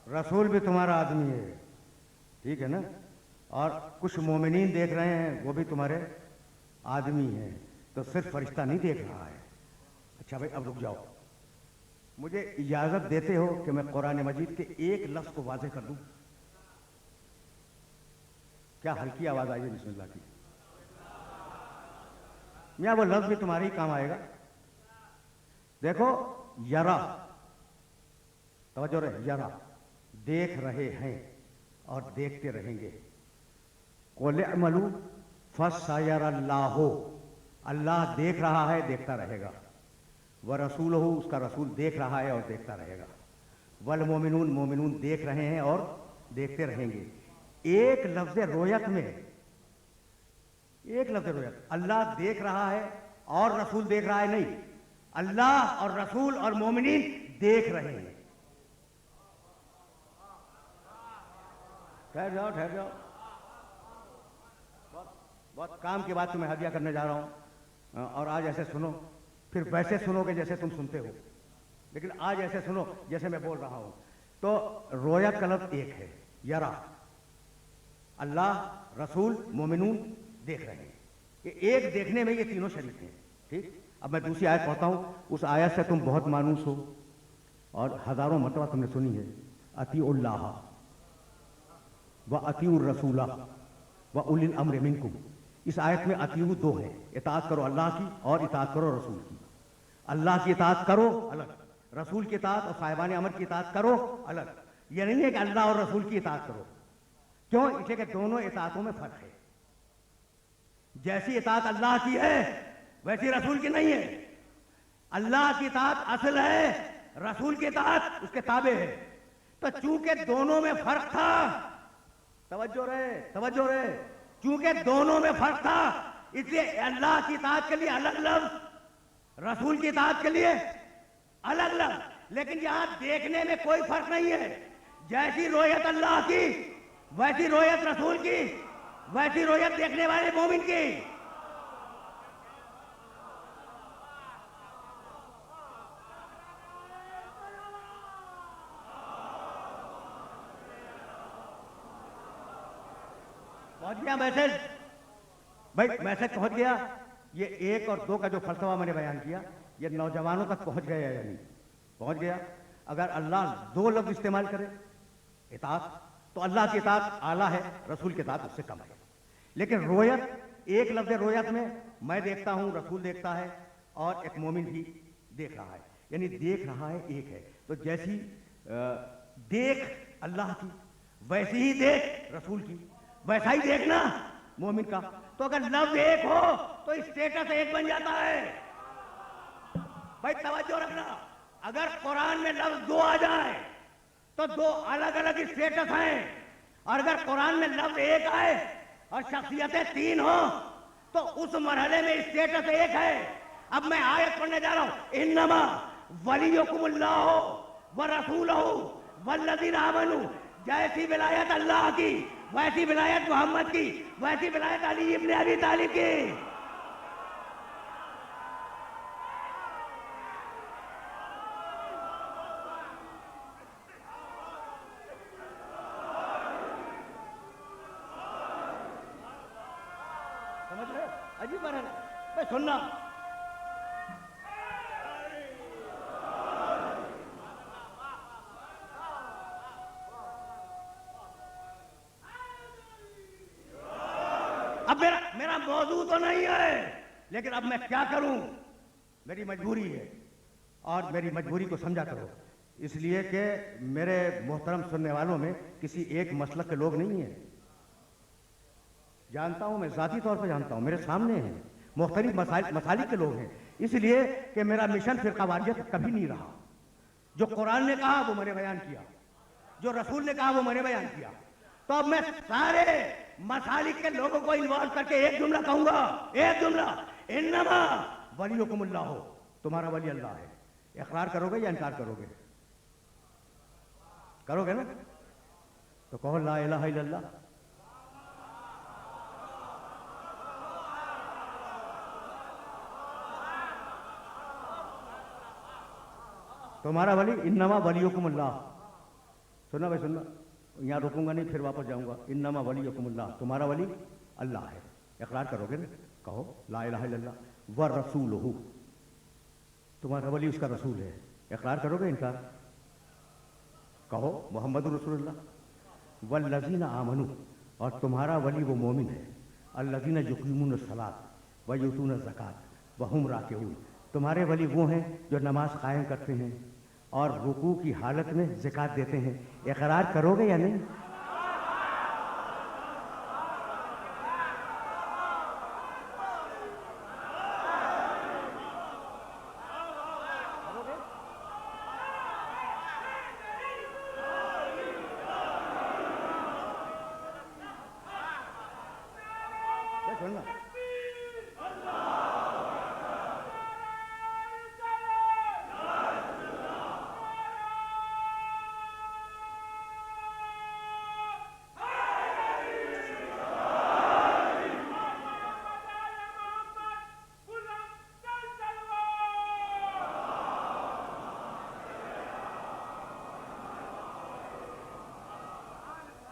रसूल भी तुम्हारा आदमी है, ठीक है ना? और कुछ मोमिनीन देख रहे हैं, वो भी तुम्हारे आदमी हैं, तो सिर्फ फरिश्ता नहीं देख रहा है। अच्छा भाई अब रुक जाओ, मुझे इजाजत देते हो कि मैं कुरान मजीद के एक लफ्ज को वाज़ेह कर दूं? क्या हल्की आवाज आई है बिस्मिल्लाह की? मियां वो लफ्ज भी तुम्हारे ही काम आएगा। देखो, यरा, तवज्जो रहे, यरा, देख रहे हैं और देखते रहेंगे। कुल अमलू फसयरल्लाहु, अल्लाह देख रहा है, देखता रहेगा। व रसूलहू, उसका रसूल देख रहा है और देखता रहेगा। वल मोमिनून, मोमिनून देख रहे हैं और देखते रहेंगे। एक लफ्ज रोयत में, एक लफ्ज रोयत, अल्लाह देख रहा है और रसूल देख रहा है नहीं, अल्लाह और रसूल और मोमिनीन देख रहे हैं। ठहर जाओ, ठहर जाओ, बहुत काम की बात तुम्हें हदिया करने जा रहा हूं। और आज ऐसे सुनो, फिर वैसे सुनोगे जैसे तुम सुनते हो, लेकिन आज ऐसे सुनो जैसे मैं बोल रहा हूं। तो रोयत का लफ्ज एक है, यरा, अल्लाह रसूल मोमिनून देख रहे हैं। ये एक देखने में ये तीनों शरीक हैं। ठीक, अब मैं दूसरी आयत पढ़ता हूं। उस आयत से तुम बहुत मानूस हो और हजारों मरतबा तुमने सुनी है। अतीउल्लाह व अतीउर रसूला व उलिल अम्र मिनकुम। इस आयत में अतीउ दो है, इताअत करो अल्लाह की और इताअत करो रसूल की। अल्लाह की इताअत करो अलग, रसूल की इताअत और साहिबान अमर की इताअत करो अलग। यह नहीं है कि अल्लाह और रसूल की इताअत करो। क्यों? इसलिए कि दोनों इताअतों में फर्क है। जैसी इताअत अल्लाह की है वैसी रसूल की नहीं है। अल्लाह की इताअत असल है, रसूल की इताअत उसके ताबे है। तो चूंकि दोनों में फर्क था, तवज्जो रहे, तवज्जो रहे, चूंकि दोनों में फर्क था इसलिए अल्लाह की इताअत के लिए अलग लफ्ज, रसूल की इताअत के लिए अलग लफ्ज। लेकिन यहां देखने में कोई फर्क नहीं है। जैसी रोयत अल्लाह की वैसी रोयत रसूल की, वैसी रोयत देखने वाले मोमिन की। पहुंच गया मैसेज? भाई मैसेज पहुंच गया। ये एक और दो का जो फलसफा मैंने बयान किया ये नौजवानों तक पहुंच गया या नहीं? पहुंच गया। अगर अल्लाह दो लफ्ज इस्तेमाल करे इताअत, तो अल्लाह की इताअत आला है, रसूल की इताअत उससे कम है। लेकिन रोयत, एक लफ्ज रोयत में मैं देखता हूं, रसूल देखता है और एक मोमिन भी देख रहा है, यानी देख रहा है एक है। तो जैसी देख अल्लाह की वैसी ही देख रसूल की, वैसा ही देखना मोमिन का। तो अगर लफ्ज एक हो तो स्टेटस एक बन जाता है। भाई तवज्जो रखना, अगर कुरान में लफ्ज दो आ जाए तो दो अलग अलग स्टेटस हैं, और अगर कुरान में लफ्ज एक आए और शख्सियतें तीन हो तो उस मरहले में स्टेटस एक है। अब मैं आयत पढ़ने जा रहा हूं, इन्नमा वलियुकुमुल्लाहु व रसूलुहु वल्लज़ीना आमनू। जैसी विलायत अल्लाह की वैसी विलायत मोहम्मद की, वैसी विलायत अली इब्न अबी तालिब की। समझ रहे? अजीब बात है। सुनना, अब मेरा मौजू तो नहीं है, लेकिन अब मैं क्या करूं, मेरी मजबूरी है और मेरी मजबूरी को समझा करो। इसलिए कि मेरे मोहतरम सुनने वालों में किसी एक मसलक के लोग नहीं हैं। जानता हूं, मैं जाती तौर पर जानता हूं, मेरे सामने हैं मुख्तलिफ मसालिक के लोग हैं। इसलिए कि मेरा मिशन फिरकावारियत कभी नहीं रहा। जो कुरान ने कहा वो मैंने बयान किया, जो रसूल ने कहा वो मैंने बयान किया। तो अब मैं सारे मसालिक के लोगों को इन्वॉल्व करके एक जुमला कहूंगा, एक जुमला, इन्नमा वलियुकुमुल्लाह, तुम्हारा वली अल्लाह है। इकरार करोगे या इनकार करोगे? करोगे ना? तो कहो ला इलाहा इल्लल्लाह। तुम्हारा वली इन्नमा वलियुकुमुल्लाह। सुनना भाई, सुनना, यहाँ रुकूंगा नहीं, फिर वापस जाऊंगा। इन्नमा वलियुकुमुल्लाह, तुम्हारा वली अल्लाह है। इकरार करोगे ना? कहो ला इलाहा इल्लल्लाह व रसूलुहु, तुम्हारा वली उसका रसूल है। इकरार करोगे इनकार? कहो मोहम्मद रसूलुल्लाह वल्लज़ीना आमनू, और तुम्हारा वली वो मोमिन है। अल्लज़ीना युक़ीमून सलात व यूतून ज़कात व हुम राकिऊन, तुम्हारे वली वो हैं जो नमाज कायम करते हैं और रुकू की हालत में ज़कात देते हैं। इकरार करोगे या नहीं?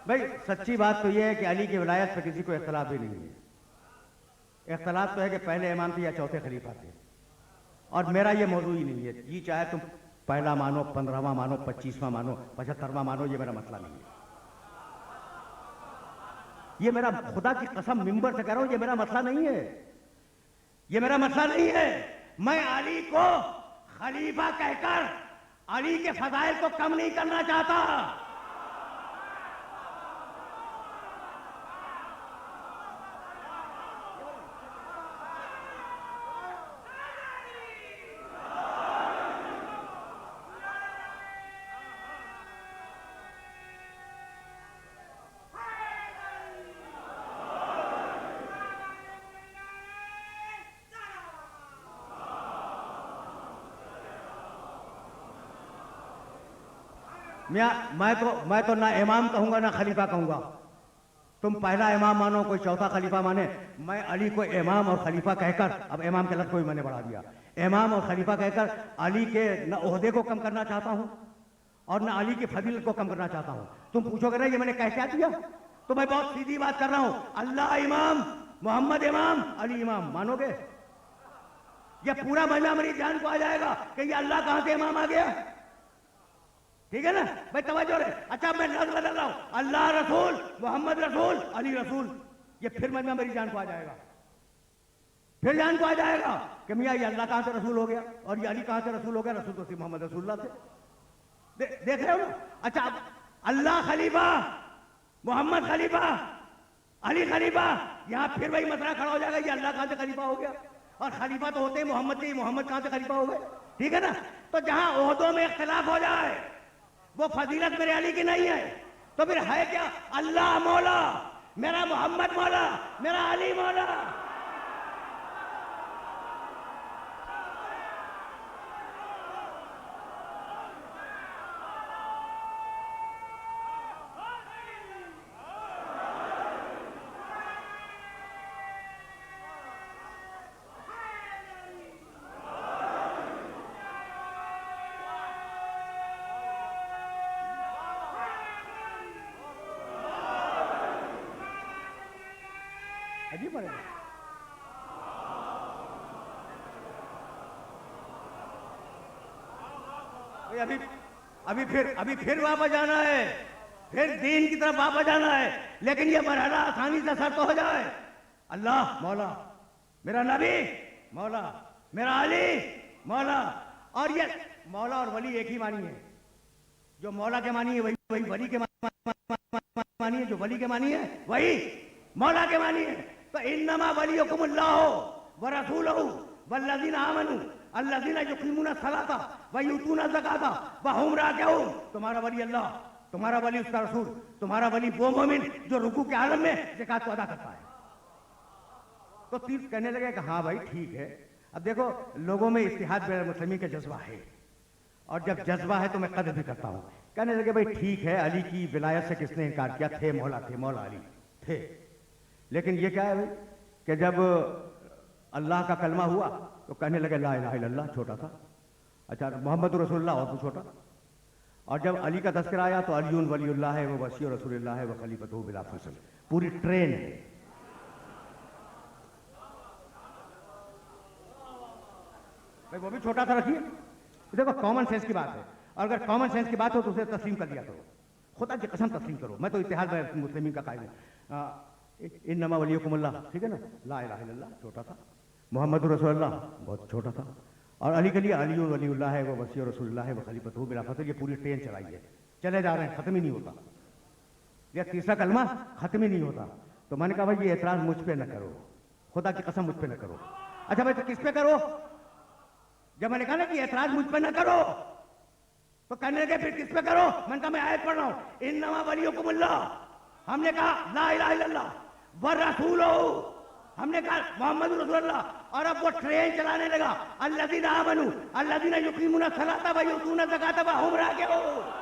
भाई सच्ची बात तो यह है कि अली की विलायत पे किसी को इख्तलाफ भी नहीं है। इख्तलाफ तो है कि पहले इमाम थे या चौथे खलीफा थे, और मेरा ये मौजू ही नहीं है। ये चाहे तुम पहला मानो, 15वां मानो, 25वां मानो, 75वां मानो, ये मेरा मसला नहीं है। ये मेरा, खुदा की कसम मिंबर से कह रहा हूं, ये मेरा मसला नहीं है। ये मेरा मसला नहीं है। मैं अली को खलीफा कहकर अली के फजाइल को कम नहीं करना चाहता। मैं तो ना इमाम कहूंगा ना खलीफा कहूंगा। तुम पहला इमाम मानो, कोई चौथा खलीफा माने, मैं अली को इमाम और खलीफा कहकर, अब इमाम के लफ्ज़ को भी मैंने बढ़ा दिया, इमाम और खलीफा कहकर अली के न ओहदे को कम करना चाहता हूं और न अली की फजीलत को कम करना चाहता हूं। तुम पूछोगे ना ये मैंने कह क्या दिया, तो मैं बहुत सीधी बात कर रहा हूं। अल्लाह इमाम, मोहम्मद इमाम, अली इमाम, मानोगे? ये पूरा मजा मेरी जान को आ जाएगा कि ये अल्लाह कहां से इमाम आ गया। ठीक है ना भाई, तवज्जो रहे। अच्छा मैं लफ्ज़ बदल रहा हूं, अल्लाह रसूल, मोहम्मद रसूल, अली रसूल, ये फिर मजा मेरी जान को आ जाएगा। फिर जान को आ जाएगा कि मियाँ ये अल्लाह कहां से रसूल हो गया और ये अली कहां से रसूल हो गया। रसूल तो सिर्फ मोहम्मद रसूलुल्लाह थे। देख रहे हो ना। अच्छा अब अल्लाह खलीफा, मोहम्मद खलीफा, अली खलीफा, यहां फिर वही मसला खड़ा हो जाएगा, ये अल्लाह कहां से खलीफा हो गया और खलीफा तो होते ही मोहम्मद के, मोहम्मद कहां से खलीफा हो गए। ठीक है ना। तो जहां ओहदों में इख्तिलाफ हो जाए वो फजीलत मेरे अली की नहीं है, तो फिर है क्या? अल्लाह मौला, मेरा मोहम्मद मौला, मेरा अली मौला। अजीब है। अभी फिर वापस जाना है, फिर दीन की तरफ वापस जाना है, लेकिन ये मरहला आसानी से सर तो हो जाए। अल्लाह मौला, मेरा नबी मौला, मेरा अली मौला। और ये मौला और वली एक ही मानी है। जो मौला के मानी है वही वही वली के मानी है, जो वली के मानी है वही मौला के मानी है। तो इन्नमा वलियुकुमुल्लाह व रसूलुहु वल्लज़ीना आमनू अल्लज़ीना युक़ीमूना सलाता व यूतूना ज़काता व हुम राकिऊन। तुम्हारा वली अल्लाह, तुम्हारा वली उसका रसूल, तुम्हारा वली वो मोमिन जो रुकू के आलम में ज़कात को अदा करता है। तो तीर कहने लगे कि हाँ भाई ठीक है। अब देखो लोगों में इत्तिहाद बैन मुस्लिमीन का जज्बा है, और जब जज्बा है तो मैं कदर भी करता हूं। कहने लगे भाई ठीक है, अली की विलायत से किसने इनकार किया? थे मौला अली थे। लेकिन ये क्या है भाई कि जब अल्लाह का कलमा हुआ तो कहने लगे ला इलाहा इल्लल्लाह, छोटा था। अच्छा मोहम्मद रसूलुल्लाह और भी छोटा। और जब अली का तज़किरा आया तो अलीउन वलीउल्लाह है, वो वसी रसूलुल्लाह है, वो खलीफतुहु बिला फसल। पूरी ट्रेन है। भाई वो भी छोटा था, रखिए। देखो कॉमन सेंस की बात है, और अगर कॉमन सेंस की बात हो तो उसे तस्लीम कर दिया करो। खुदा की कसम तस्लीम करो। मैं तो इत्तिहाद मुस्लिमीन का कायम हूं। इन्नमा वलियुकुमुल्लाह, ठीक है ना, ला इलाहा इल्लल्लाह छोटा था, मोहम्मद रसूलुल्लाह बहुत छोटा था, और अली के लिए अलीउन वलीउल्लाह है, वो वसी रसूलुल्लाह है, वो खलीफतुहु बिला फसल। ये पूरी ट्रेन चलाई है, चले जा रहे हैं, खत्म ही नहीं होता। ये तीसरा कलमा खत्म ही नहीं होता। तो मैंने कहा भाई ये एतराज मुझ पे न करो, खुदा की कसम मुझ पे न करो। अच्छा भाई तो किस पे करो? जब मैंने कहा ना कि एतराज मुझ पे न करो, तो कहने लगे फिर किस पे करो? मैंने कहा मैं आयत पढ़ रहा हूं, इन्नमा वलियुकुमुल्लाह। हमने कहा ला इलाहा इल्लल्लाह व रसूलुहु, हमने कहा मोहम्मद रसूलुल्लाह। और अब वो ट्रेन चलाने लगा, अल्लज़ीना आमनू अल्लज़ीना युक़ीमूना सलाता व यूतूना ज़काता व हुम राकिऊन।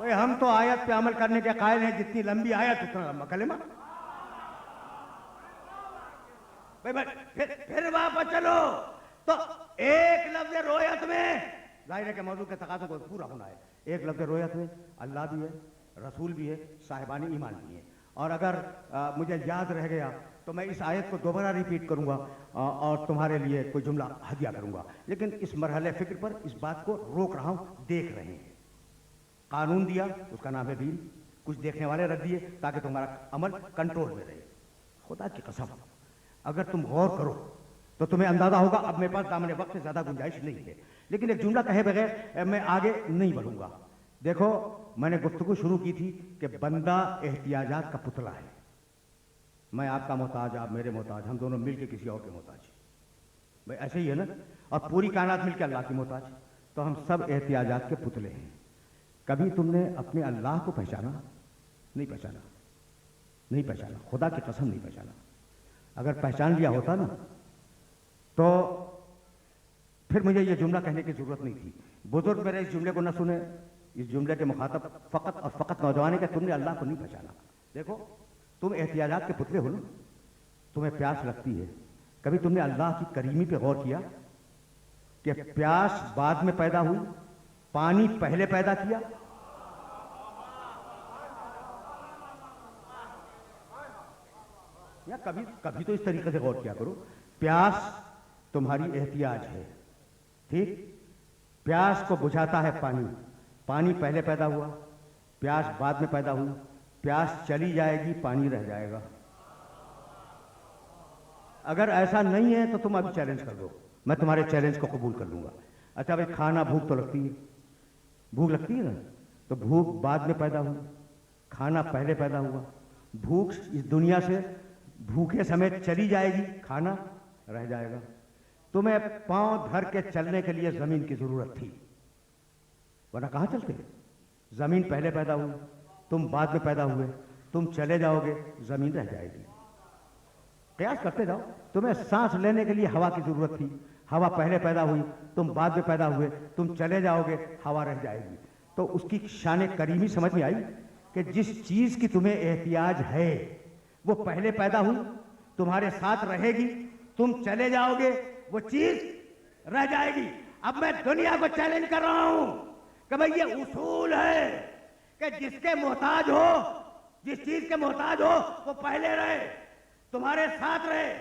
भाई हम तो आयत पे अमल करने के कायल हैं, जितनी लंबी आयत उतना लंबा कलेमा। भाई फिर वापस चलो तो एक लफ्ज रोयत में जाहिर है कि मौजूद के तकाज़ों को पूरा होना है। एक लफ्ज रोयत में अल्लाह भी है, रसूल भी है, साहिबान ईमान भी है। और अगर मुझे याद रह गया तो मैं इस आयत को दोबारा रिपीट करूंगा और तुम्हारे लिए कोई जुमला हदिया करूंगा। लेकिन इस मरहले फिक्र पर इस बात को रोक रहा हूं, देख रहे हैं। कानून दिया, उसका नाम है दीन। कुछ देखने वाले रख दिए ताकि तुम्हारा अमल कंट्रोल में रहे। खुदा की कसम, अगर तुम गौर करो तो तुम्हें अंदाजा होगा अब मेरे पास दामने वक्त से ज्यादा गुंजाइश नहीं है, लेकिन एक जुमला कहे बगैर मैं आगे नहीं बढ़ूंगा। देखो, मैंने गुफ्तगू शुरू की थी कि बंदा एहतियाजात का पुतला है। मैं आपका मोहताज, आप मेरे मोहताज, हम दोनों मिलकर किसी और के मोहताज। भाई ऐसे ही है ना। और पूरी कायनात मिलकर अल्लाह की मोहताज। तो हम सब एहतियाजात के पुतले हैं। कभी तुमने अपने अल्लाह को पहचाना? नहीं पहचाना, नहीं पहचाना, खुदा की कसम नहीं पहचाना। अगर पहचान लिया होता ना तो फिर मुझे यह जुमला कहने की जरूरत नहीं थी। बुजुर्ग मेरे इस जुमले को न सुने। इस जुमले के मुखातब फकत और फकत नौजवान है कि तुमने अल्लाह को नहीं पहचाना। देखो, तुम एहतियाजात के पुतले हो ना, तुम्हें प्यास लगती है। कभी तुमने अल्लाह की करीमी पे गौर किया कि प्यास बाद में पैदा हुई, पानी पहले पैदा किया? या कभी तो इस तरीके से गौर किया करो। प्यास तुम्हारी एहतियाज है, ठीक? प्यास को बुझाता है पानी। पानी पहले पैदा हुआ, प्यास बाद में पैदा हुई। प्यास चली जाएगी, पानी रह जाएगा। अगर ऐसा नहीं है तो तुम अभी चैलेंज कर दो, मैं तुम्हारे चैलेंज को कबूल कर लूंगा। अच्छा भाई, खाना, भूख तो लगती है, भूख लगती है ना, तो भूख बाद में पैदा हुई, खाना पहले पैदा हुआ। भूख इस दुनिया से भूखे समय चली जाएगी, खाना रह जाएगा। तुम्हें पांव धर के चलने के लिए जमीन की जरूरत थी, वरना कहां चलते? जमीन पहले पैदा हुई, तुम बाद में पैदा हुए। तुम चले जाओगे, जमीन रह जाएगी। प्रयास करते जाओ। तुम्हें सांस लेने के लिए हवा की जरूरत थी, हवा पहले पैदा हुई, तुम बाद में पैदा हुए। तुम चले जाओगे, हवा रह जाएगी। तो उसकी शान करीमी समझ में आई कि जिस चीज की तुम्हें एहतियाज है वो पहले पैदा हुई, तुम्हारे साथ रहेगी, तुम चले जाओगे, वो चीज रह जाएगी। अब मैं दुनिया को चैलेंज कर रहा हूं कि भाई ये उसूल है कि जिसके मोहताज हो, जिस चीज के मोहताज हो, वो पहले रहे, तुम्हारे साथ रहे।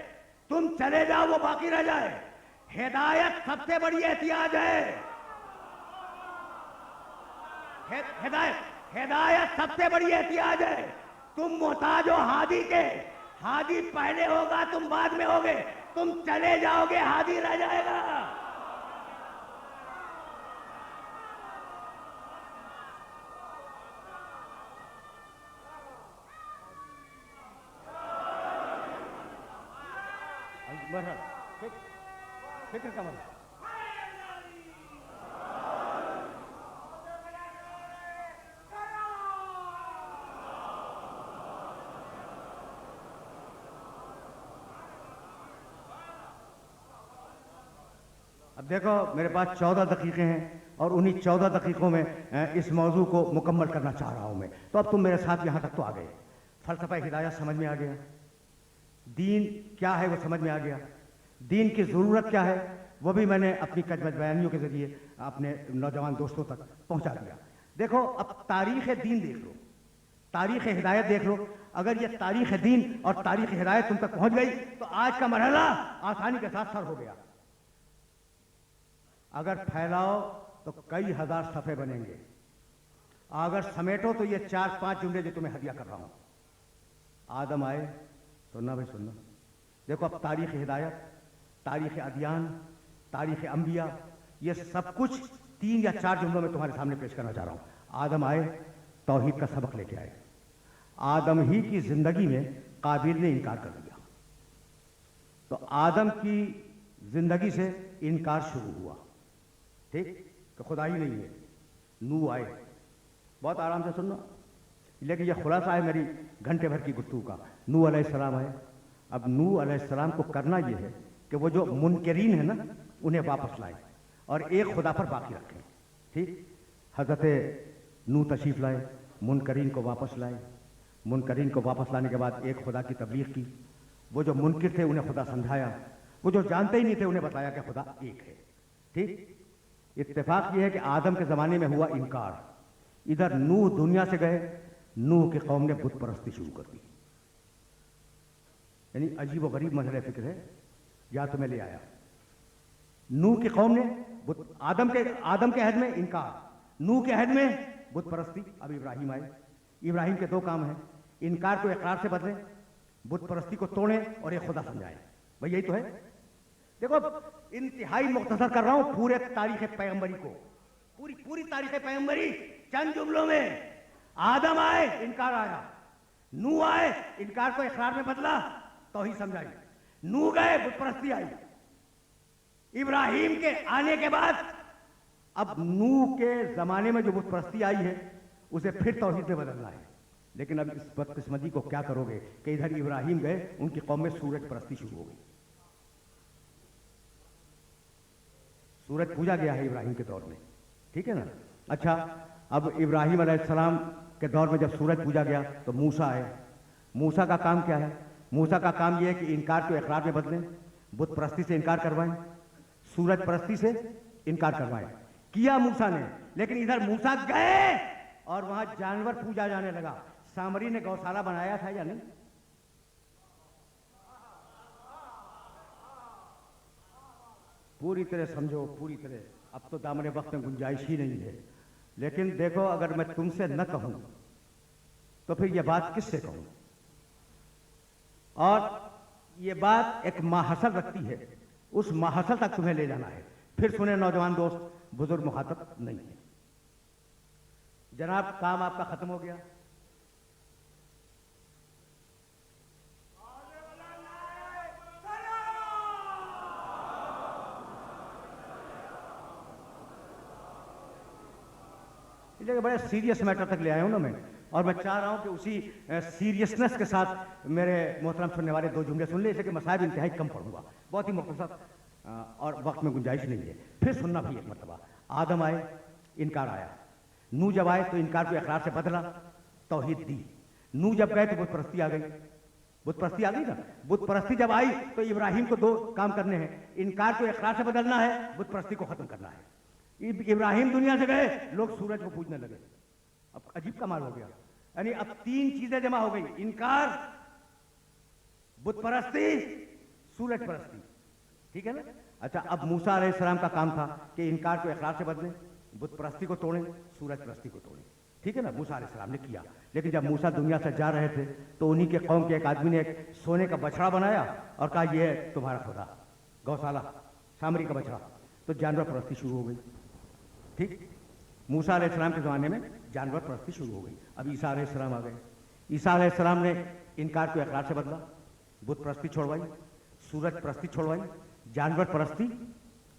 तुम चले जाओ, वो बाकी रह जाए। हिदायत सबसे बड़ी एहतियाज है। हिदायत सबसे बड़ी एहतियाज है। तुम मोहताज हो हादी के, हादी पहले होगा, तुम बाद में होगे। तुम चले जाओगे, हादी रह जाएगा। फिक्र का मतलब अब देखो, मेरे पास 14 दकीक़े हैं और उन्हीं 14 दकीक़ों में इस मौजू को मुकम्मल करना चाह रहा हूं मैं। तो अब तुम मेरे साथ यहां तक तो आ गए। फ़लसफ़ा हिदायत समझ में आ गया, दीन क्या है वो समझ में आ गया, दीन की ज़रूरत क्या है वो भी मैंने अपनी कजमत बयानियों के ज़रिए अपने नौजवान दोस्तों तक पहुंचा दिया। देखो, अब तारीख़ दीन देख लो, तारीख़ हिदायत देख लो। अगर ये तारीख़ दीन और तारीख़ हिदायत तुम तक पहुंच गई तो आज का मरहला आसानी के साथ सर हो गया। अगर फैलाओ तो कई हजार सफ़े बनेंगे, अगर समेटो तो ये 4-5 जुमले जो तुम्हें हदिया कर रहा हूं। आदम आए तो ना भाई सुनना। देखो, अब तारीख़ हिदायत, तारीख़ अदियान, तारीख़ अंबिया, ये सब कुछ 3 या 4 जुमलों में तुम्हारे सामने पेश करना चाह रहा हूं। आदम आए, तौहीद का सबक लेके आए। आदम ही की जिंदगी में काबिल ने इनकार कर दिया, तो आदम की जिंदगी से इनकार शुरू हुआ। ठीक, तो खुदा ही नहीं है। नूह आए, बहुत आराम से सुनना, लेकिन यह खुलासा है मेरी घंटे भर की गुफ्तगू का। नूह अलैहिस्सलाम आए। अब नूह अलैहिस्सलाम को करना यह है कि वो जो मुनकरीन है ना, उन्हें वापस लाए और एक खुदा पर बाकी रखें। ठीक, हजरत नूह तशरीफ लाए, मुनकरीन को वापस लाए, मुनकरीन को वापस लाने के बाद एक खुदा की तबलीग की। वो जो मुनकिर थे उन्हें खुदा समझाया, वो जो जानते ही नहीं थे उन्हें बताया कि खुदा एक है। ठीक, इत्तेफाक ये है कि आदम के ज़माने में हुआ इनकार, इधर नूह दुनिया से गए, नूह की कौम ने बुत परस्ती शुरू कर दी। यानी अजीब व गरीब मंजर फिक्र है, या तो मैं ले आया। नूह की कौम ने आदम के अहद में इनकार, नूह के अहद में बुत परस्ती। अब इब्राहिम आए, इब्राहिम के दो काम हैं, इनकार को इकरार से बदलें, बुत परस्ती को तोड़ें और एक खुदा समझाएं। भाई यही तो है। देखो, इंतहाई मुख्तसर कर रहा हूं पूरे तारीख पैगंबरी को, पूरी तारीख पैगंबरी चंद जुमलों में। आदम आए, इनकार आया, नूह आए, इनकार को इकरार में बदला, तौहीद समझाई, नूह गए, बुत परस्ती आई। इब्राहिम के आने के बाद अब नूह के जमाने में जो बुत परस्ती आई है उसे फिर तौहीद में बदलना है। लेकिन अब इस बदकिस्मती को क्या करोगे कि इधर इब्राहिम गए, उनकी कौम में सूरज परस्ती शुरू हो गई। सूरज पूजा गया है इब्राहिम के दौर में, ठीक है ना। अच्छा, अब इब्राहिम अलैहिस्सलाम के दौर में जब सूरज पूजा गया तो मूसा आए। मूसा का काम क्या है? मूसा का काम यह है कि इनकार को इकरार में बदलें, बुत परस्ती से इनकार करवाएं, सूरज परस्ती से इनकार करवाएं। किया मूसा ने, लेकिन इधर मूसा गए और वहां जानवर पूजा जाने लगा। सामरी ने गौशाला बनाया था या नहीं? पूरी तरह समझो, पूरी तरह। अब तो दामन वक्त में गुंजाइश ही नहीं है। लेकिन देखो, अगर मैं तुमसे न कहूं तो फिर यह बात किससे कहूं? और यह बात एक माहसल रखती है, उस माहसल तक तुम्हें ले जाना है। फिर सुने नौजवान दोस्त, बुजुर्ग मुखातब नहीं है। जनाब, काम आपका खत्म हो गया। इसलिए बड़े सीरियस मैटर तक ले आया हूं ना मैं, और मैं चाह रहा हूं कि उसी सीरियसनेस के साथ मेरे मोहतरम सुनने वाले दो जुमले सुन ले, इसलिए कि मसाइब इंतहाई कम पढ़ूंगा, बहुत ही मुख्तसर और वक्त में गुंजाइश नहीं है। फिर सुनना भी एक मरतबा। आदम आए, इनकार आया। नूह जब आए तो इनकार को इकरार से बदला, तौहीद दी। नूह जब गए तो बुत परस्ती आ गई। बुत परस्ती आ गई ना। बुत परस्ती जब आई तो इब्राहिम को दो काम करने हैं, इनकार को इकरार से बदलना है, बुत परस्ती को खत्म करना है। इब्राहिम दुनिया से गए, लोग सूरज को पूजने लगे। अब अजीब कमाल हो गया, यानी अब तीन चीजें जमा हो गई, इनकार, बुत परस्ती, सूरज परस्ती, ठीक है ना। अच्छा, अब मूसा अलैहिस्सलाम का काम था कि इनकार को इकरार से बदलें, बुत परस्ती को तोड़ें, सूरज परस्ती को तोड़ें, ठीक है ना। मूसा अलैहिस्सलाम ने किया। लेकिन जब मूसा दुनिया से जा रहे थे तो उन्हीं के कौम के एक आदमी ने एक सोने का बछड़ा बनाया और कहा, यह है तुम्हारा खुदा, गौशाला, सामरी का बछड़ा। तो जानवर परस्ती शुरू हो गई। ठीक, मूसा अलैहिस्सलाम के ज़माने में जानवर परस्ती शुरू हो गई। अब ईसा अलैहिस्सलाम आ गए। ईसा अलैहिस्सलाम ने इनकार को इकरार से बदला, बुत परस्ती छोड़वाई, सूरज परस्ती छोड़वाई, जानवर परस्ती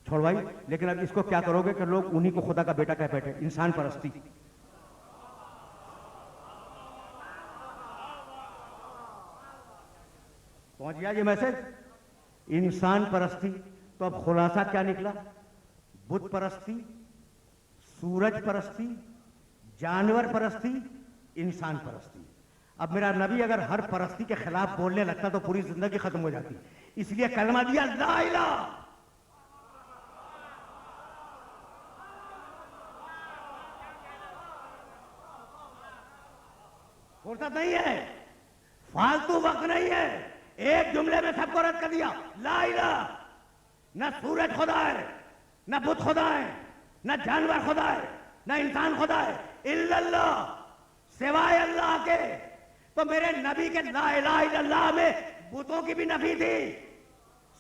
छोड़वाई। लेकिन अब इसको क्या करोगे कि लोग उन्हीं को खुदा का बेटा कह बैठे, इंसान परस्ती। पहुंच गया ये मैसेज? इंसान परस्ती। तो अब खुलासा क्या निकला? बुत परस्ती, सूरज परस्ती, जानवर परस्ती, इंसान परस्ती। अब मेरा नबी अगर हर परस्ती के खिलाफ बोलने लगता तो पूरी जिंदगी खत्म हो जाती। इसलिए कलमा दिया, ला इलाहा। फुर्सत नहीं है, फालतू वक्त नहीं है, एक जुमले में सबको रद्द कर दिया। ला इलाहा। न सूरज खुदा है, न बुत खुदा है, न जानवर खुदा है, न इंसान खुदा है, इल्लल्लाह, सिवाय अल्लाह के। तो मेरे नबी के ला इलाहा इल्लल्लाह में बुतों की भी नफी थी,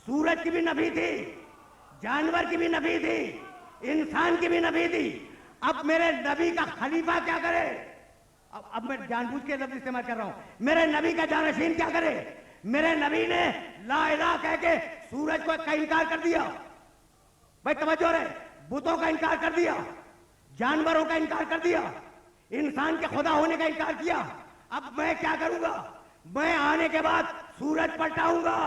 सूरज की भी नफी थी, जानवर की भी नफी थी, इंसान की भी नफी थी। अब मेरे नबी का खलीफा क्या करे? अब मैं जानबूझ के लफ्ज इस्तेमाल कर रहा हूं। मेरे नबी का जानशीन क्या करे? मेरे नबी ने ला इलाहा कह के सूरज को का इनकार कर दिया। भाई तवज्जो रहे, बुतों का इनकार कर दिया, जानवरों का इनकार कर दिया, इंसान के खुदा होने का इनकार किया। अब मैं क्या करूंगा? मैं आने के बाद सूरज पलटाऊंगा।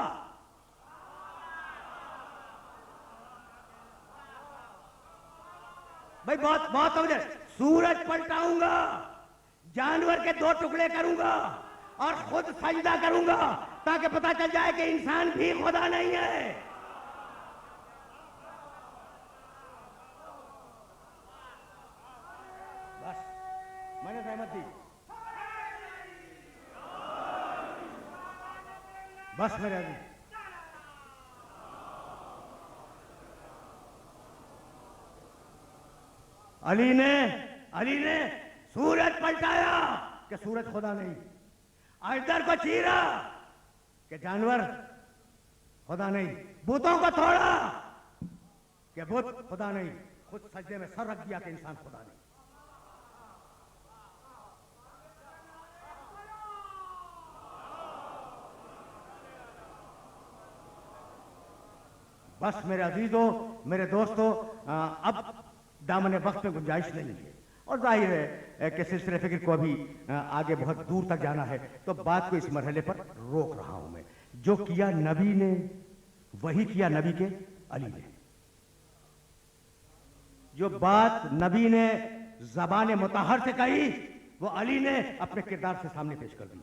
भाई बहुत बहुत समझे, सूरज पलटाऊंगा, जानवर के 2 टुकड़े करूंगा और खुद सजदा करूंगा ताकि पता चल जाए कि इंसान भी खुदा नहीं है। बस मैंने सहमत दी। बस मेरे अभी अली ने सूरज पलटाया कि सूरज खुदा नहीं, अजदर को चीरा कि जानवर खुदा नहीं, बुतों को तोड़ा कि बुत खुदा नहीं, खुद सजदे में सर रख दिया कि इंसान खुदा नहीं। बस मेरे अजीजों, मेरे दोस्तों, अब दामन वक्त में गुंजाइश नहीं है और जाहिर है कि सिलसिले फिक्र को अभी आगे बहुत दूर तक जाना है, तो बात को इस मरहले पर रोक रहा हूं मैं। जो किया नबी ने वही किया नबी के अली ने। जो बात नबी ने ज़बान मुतहर से कही वो अली ने अपने किरदार से सामने पेश कर दी।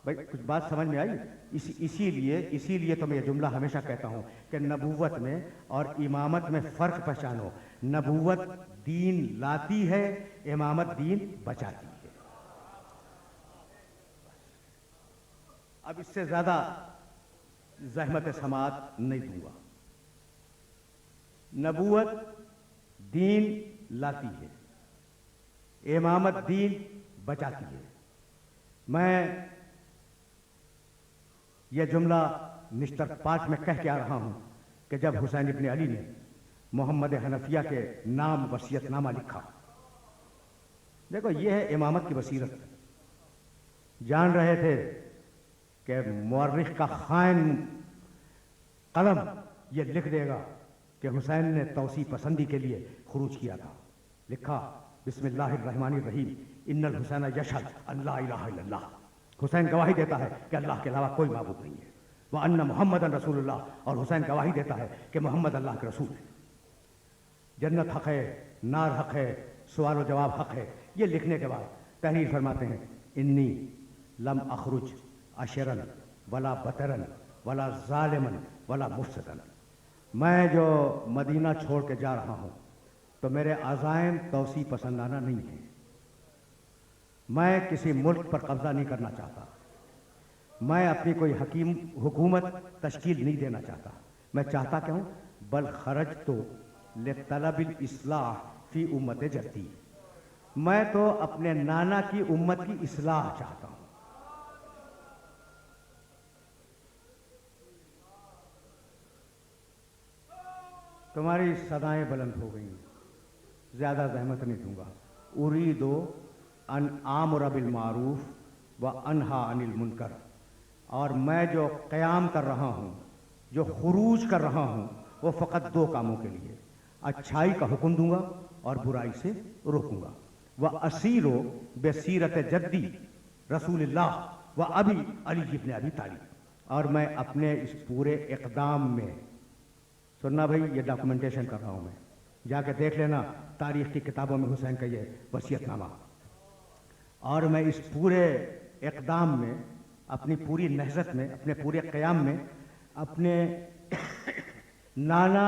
भाई कुछ बात समझ में आई? इसीलिए तो मैं ये जुमला हमेशा कहता हूं कि नबूवत में और इमामत में फर्क पहचानो। नबूवत दीन लाती है, इमामत दीन बचाती है। अब इससे ज्यादा ज़हमत समात नहीं दूंगा। नबूवत दीन लाती है, इमामत दीन बचाती है। मैं यह जुमला मिस्टर 5 में कह के आ रहा हूं कि जब हुसैन इब्न अली ने मोहम्मद हनफिया के नाम वसीयतनामा लिखा, देखो यह है इमामत की बसीरत। जान रहे थे कि मुअर्रिख का खाइन कलम यह लिख देगा कि हुसैन ने तौसी पसंदी के लिए खुरूज किया था। लिखा बिस्मिल्लाहिर्रहमानिर्रहीम, इन्नल हुसैन यशहद अल्ला इलाहा इल्लल्लाह। हुसैन गवाही देता है कि अल्लाह के अलावा कोई माबूद नहीं है। वह अन्ना मोहम्मदन रसूलुल्लाह, और हुसैन गवाही देता है कि मोहम्मद अल्लाह के रसूल है। जन्नत हक है, नार हक है, सवाल और जवाब हक है। ये लिखने के बाद तहरीर फरमाते हैं, इन्नी लम अखरुज अशरन वला बतरन वला जालिमन वला मुफ्सदन। मैं जो मदीना छोड़ के जा रहा हूं तो मेरे अज़ाइम तौसी पसंदाना नहीं है। मैं किसी मुल्क पर कब्जा नहीं करना चाहता। मैं अपनी कोई हुकूमत तश्कील नहीं देना चाहता। मैं चाहता क्या हूं? बल खरज तो लितलबिल इस्लाह फी उम्मत जद्दी। मैं तो अपने नाना की उम्मत की इस्लाह चाहता हूं। तुम्हारी सदाएं बुलंद हो गई, ज्यादा ज़हमत नहीं दूंगा। उरीदो अन आमुर बिल मारूफ व अनहा अनिल मुनकर। और मैं जो क़याम कर रहा हूँ, जो खुरूज कर रहा हूँ, वो फ़कत 2 कामों के लिए। अच्छाई का हुक्म दूंगा और बुराई से रोकूंगा। वह असीरो बेसीरत जद्दी रसूलुल्लाह व अभी अली इब्न अबी तालिब। और मैं अपने इस पूरे इक़दाम में, सुनना भाई, ये डॉक्यूमेंटेशन कर रहा हूँ मैं, जाके देख लेना तारीख़ की किताबों में हुसैन का ये वसीयतनामा। और मैं इस पूरे इक़दाम में, अपनी पूरी नहज़त में, अपने पूरे क़याम में अपने नाना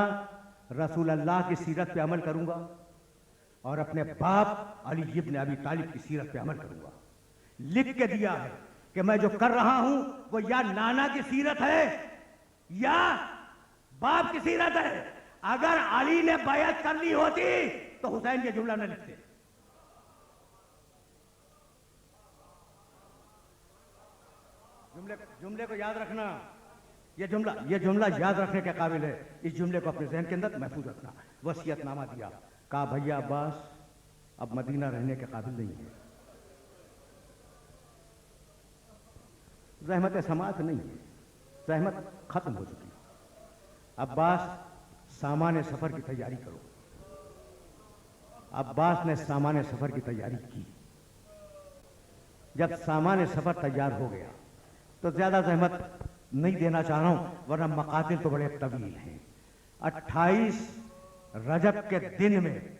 रसूल अल्लाह की सीरत पे अमल करूंगा और अपने बाप अली इब्न अबी तालिब की सीरत पे अमल करूंगा। लिख के दिया है कि मैं जो कर रहा हूं वो या नाना की सीरत है या बाप की सीरत है। अगर अली ने बैअत कर ली होती तो हुसैन ये जुमला न लिखते। जुमले को याद रखना। ये जुमला याद रखने के काबिल है। इस जुमले को अपने जहन के अंदर महफूज रखना। वसीयतनामा दिया, कहा भैया अब्बास अब मदीना रहने के काबिल नहीं है। ज़हमत समात नहीं है, ज़हमत खत्म हो चुकी। अब्बास सामान्य सफर की तैयारी करो। अब्बास ने सामान्य सफर की तैयारी की। जब सामान्य सफर तैयार हो गया तो ज्यादा ज़हमत नहीं देना चाह रहा हूं, वरना मकातिल तो बड़े तवील हैं। 28 रजब के दिन में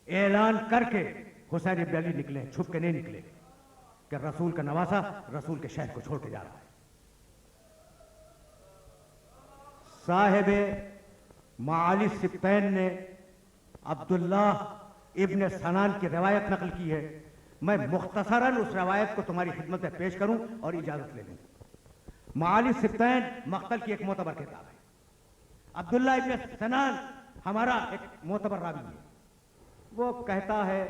ऐलान करके हुसैन इब्न अली निकले, छुप के नहीं निकले कि रसूल का नवासा रसूल के शहर को छोड़ के जा रहा है। साहिब माली सिब्तैन ने अब्दुल्लाह इब्न सनान की रवायत नकल की है। मैं मुख्तसरन उस रवायत को तुम्हारी खिदमत में पेश करूं और इजाजत ले लूं। माली सिब्तैन मख्तल की एक मोतबर किताब है। अब्दुल्लाह इब्न सनान हमारा एक मोतबर रावी है। वो कहता है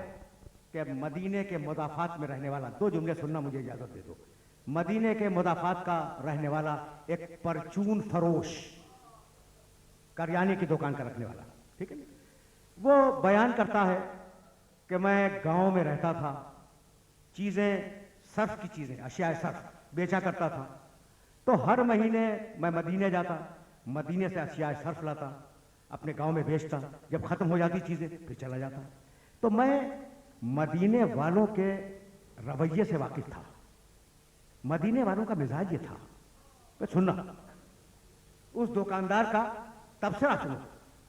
कि मदीने के मुदाफात में रहने वाला, दो जुमले सुनना, मुझे इजाजत दे दो। मदीने के मुदाफात का रहने वाला एक परचून फरोश, करियाने की दुकान का रखने वाला, ठीक है। वो बयान करता है कि मैं गांव में रहता था, चीजें सर्फ की चीजें, अशिया सर्फ बेचा करता था। तो हर महीने मैं मदीने जाता, मदीने से अशिया सर्फ लाता, अपने गांव में बेचता। जब खत्म हो जाती चीजें फिर चला जाता। तो मैं मदीने वालों के रवैये से वाकिफ था। मदीने वालों का मिजाज ये था। तो सुनना, उस दुकानदार का तबसरा सुनो।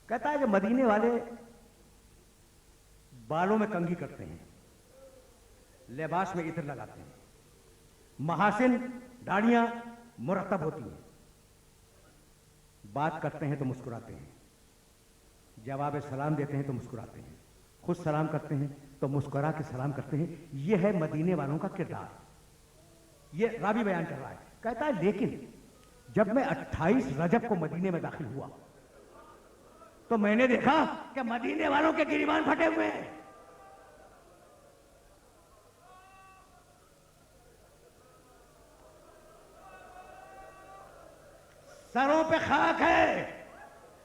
कहता है कि मदीने वाले बालों में कंघी करते हैं, लिबास में इत्र लगाते हैं, महासिन दाढ़ियां मुरतब होती हैं, बात करते हैं तो मुस्कुराते हैं, जवाब सलाम देते हैं तो मुस्कुराते हैं, खुद सलाम करते हैं तो मुस्कुरा के सलाम करते हैं। यह है मदीने वालों का किरदार। यह रावी बयान कर रहा है। कहता है लेकिन जब मैं 28 रजब को मदीने में दाखिल हुआ तो मैंने देखा कि मदीने वालों के गिरीबान फटे हुए हैं। सरों पे खाक है,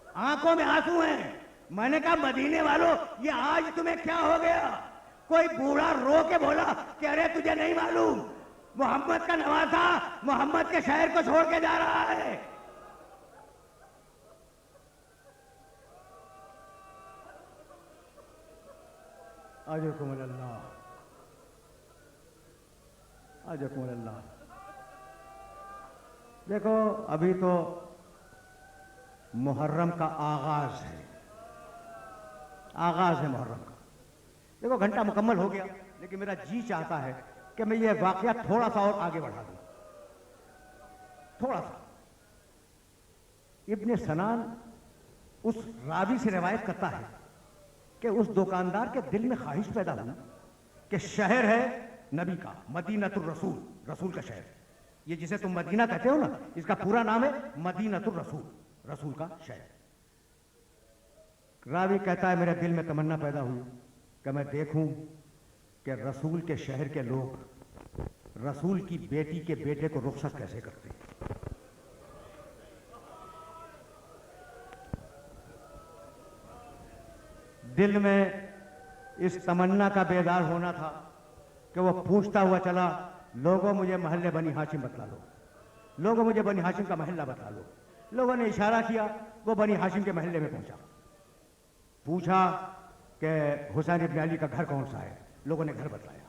आंखों में आंसू हैं। मैंने कहा मदीने वालों, ये आज तुम्हें क्या हो गया? कोई बूढ़ा रो के बोला कि अरे तुझे नहीं मालूम, मोहम्मद का नवासा मोहम्मद के शहर को छोड़ के जा रहा है। अजकुमुल्लाह, अजकुमुल्लाह। देखो अभी तो मुहर्रम का आगाज है, आगाज है मुहर्रम का। देखो घंटा मुकम्मल हो गया, लेकिन मेरा जी चाहता है कि मैं ये वाकया थोड़ा सा और आगे बढ़ा दूं, थोड़ा सा। इब्ने सनान उस रावी से रिवायत करता है कि उस दुकानदार के दिल में ख्वाहिश पैदा हुई कि शहर है नबी का, मदीनतुर रसूल, रसूल का शहर। ये जिसे तुम मदीना कहते हो ना, इसका पूरा नाम है मदीनतुर रसूल, रसूल का शहर। रावी कहता है मेरे दिल में तमन्ना पैदा हुई कि मैं देखूं कि रसूल के शहर के लोग रसूल की बेटी के बेटे को रुखसत कैसे करते हैं। दिल में इस तमन्ना का बेदार होना था कि वो पूछता हुआ चला, लोगों मुझे महल्ले बनी हाशिम बतला लो, लोगों मुझे बनी हाशिम का महल्ला बतला लो। लोगों ने इशारा किया, वो बनी हाशिम के महल्ले में पहुंचा। पूछा कि हुसैन इब्न अली का घर कौन सा है। लोगों ने घर बताया।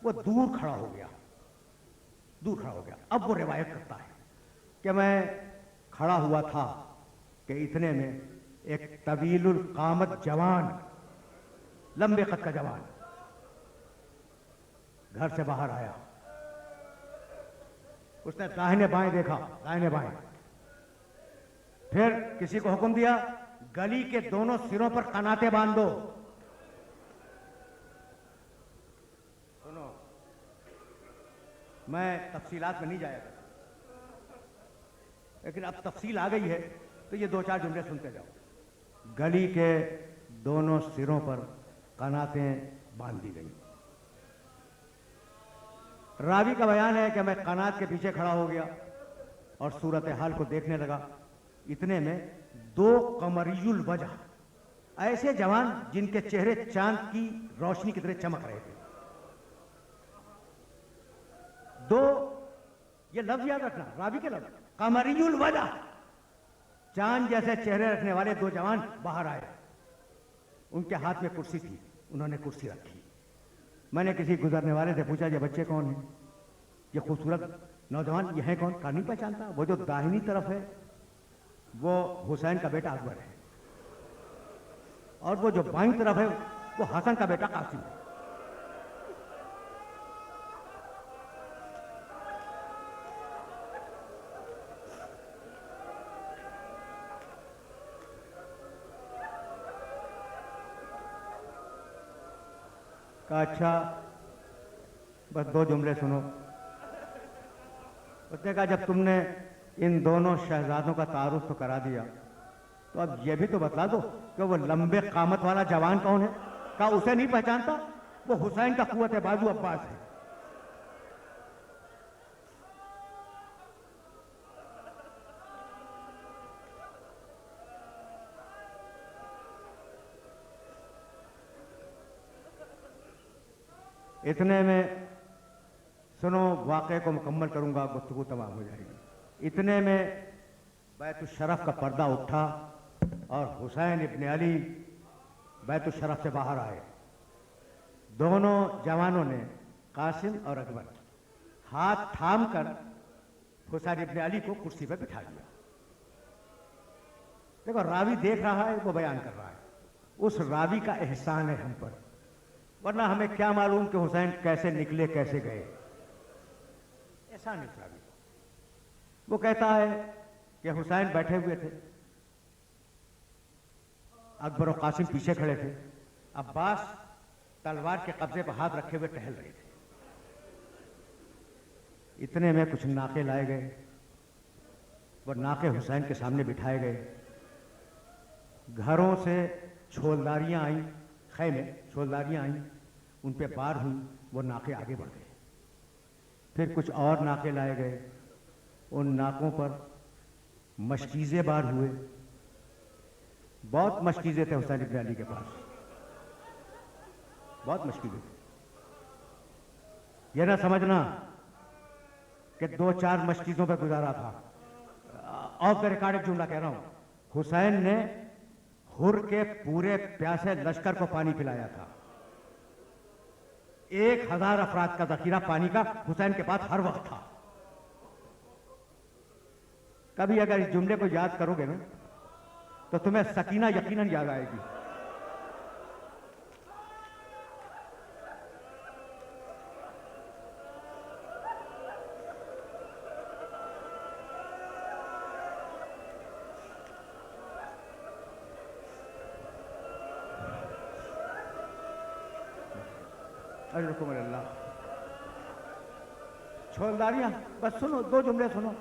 वो दूर खड़ा हो गया, दूर खड़ा हो गया। अब वो रिवायत करता है कि मैं खड़ा हुआ था कि इतने में एक तवीलुल कामत जवान, लंबे कद का जवान घर से बाहर आया। उसने दाहिने बाएं देखा, दाहिने बाएं, फिर किसी को हुक्म दिया गली के दोनों सिरों पर कनाते बांध दो। सुनो, मैं तफसीलात में नहीं जाएगा, लेकिन अब तफसील आ गई है तो ये दो चार जुमले सुनते जाओ। गली के दोनों सिरों पर कनातें बांध दी गई। रावी का बयान है कि मैं कनात के पीछे खड़ा हो गया और सूरत हाल को देखने लगा। इतने में दो कमरियुल वजह, ऐसे जवान जिनके चेहरे चांद की रोशनी की तरह चमक रहे थे। दो, ये लफ्ज याद रखना, रावी के लफ्ज, कमरियुल वजह, चांद जैसे चेहरे रखने वाले दो जवान बाहर आए। उनके हाथ में कुर्सी थी, उन्होंने कुर्सी रखी। मैंने किसी गुजरने वाले से पूछा, ये बच्चे कौन हैं, ये खूबसूरत नौजवान ये हैं कौन? का नहीं पहचानता। वो जो दाहिनी तरफ है वो हुसैन का बेटा अकबर है। और वो जो बाईं तरफ है वो हसन का बेटा कासिम है। कहा अच्छा बस 2 जुमले सुनो। उसने कहा जब तुमने इन दोनों शहजादों का तारुफ तो करा दिया तो अब ये भी तो बतला दो कि वो लंबे कामत वाला जवान कौन है। कहा उसे नहीं पहचानता, वो हुसैन का कुव्वत बाजू अब्बास है। इतने में सुनो, वाक़े को मुकम्मल करूंगा, गुफ्तगू तमाम हो जाएगी। इतने में बैतुल शरफ का पर्दा उठा और हुसैन इब्न अली बैतुल शरफ से बाहर आए। दोनों जवानों ने, कासिम और अकबर, हाथ थाम कर हुसैन इब्न अली को कुर्सी पर बिठा दिया। देखो, रावी देख रहा है, वो बयान कर रहा है, उस रावी का एहसान है हम पर, वरना हमें क्या मालूम कि हुसैन कैसे निकले कैसे गए। एहसान है उस रावी। वो कहता है कि हुसैन बैठे हुए थे, अकबर और कासिम पीछे खड़े थे, अब्बास तलवार के कब्जे पर हाथ रखे हुए टहल रहे थे। इतने में कुछ नाके लाए गए, वो नाके हुसैन के सामने बिठाए गए। घरों से छोलदारियां आई, खैमे छोलदारियां आई, उन पे बार हुई, वो नाके आगे बढ़ गए। फिर कुछ और नाके लाए गए, उन नाकों पर मशकीज़े बार हुए। बहुत मशकीज़े थे हुसैन इब्न अली के पास, बहुत मशकीज़े थे। यह ना समझना कि 2-4 मशकीज़ों पर गुजारा था। ऑफ द रिकॉर्ड एक जुमला कह रहा हूं, हुसैन ने हुर के पूरे प्यासे लश्कर को पानी पिलाया था। 1000 अफराद का जखीरा पानी का हुसैन के पास हर वक्त था। कभी अगर इस जुमले को याद करोगे ना तो तुम्हें सकीना यकीनन याद आएगी। अल्लाह, छोलदारियां, बस सुनो, 2 जुमले सुनो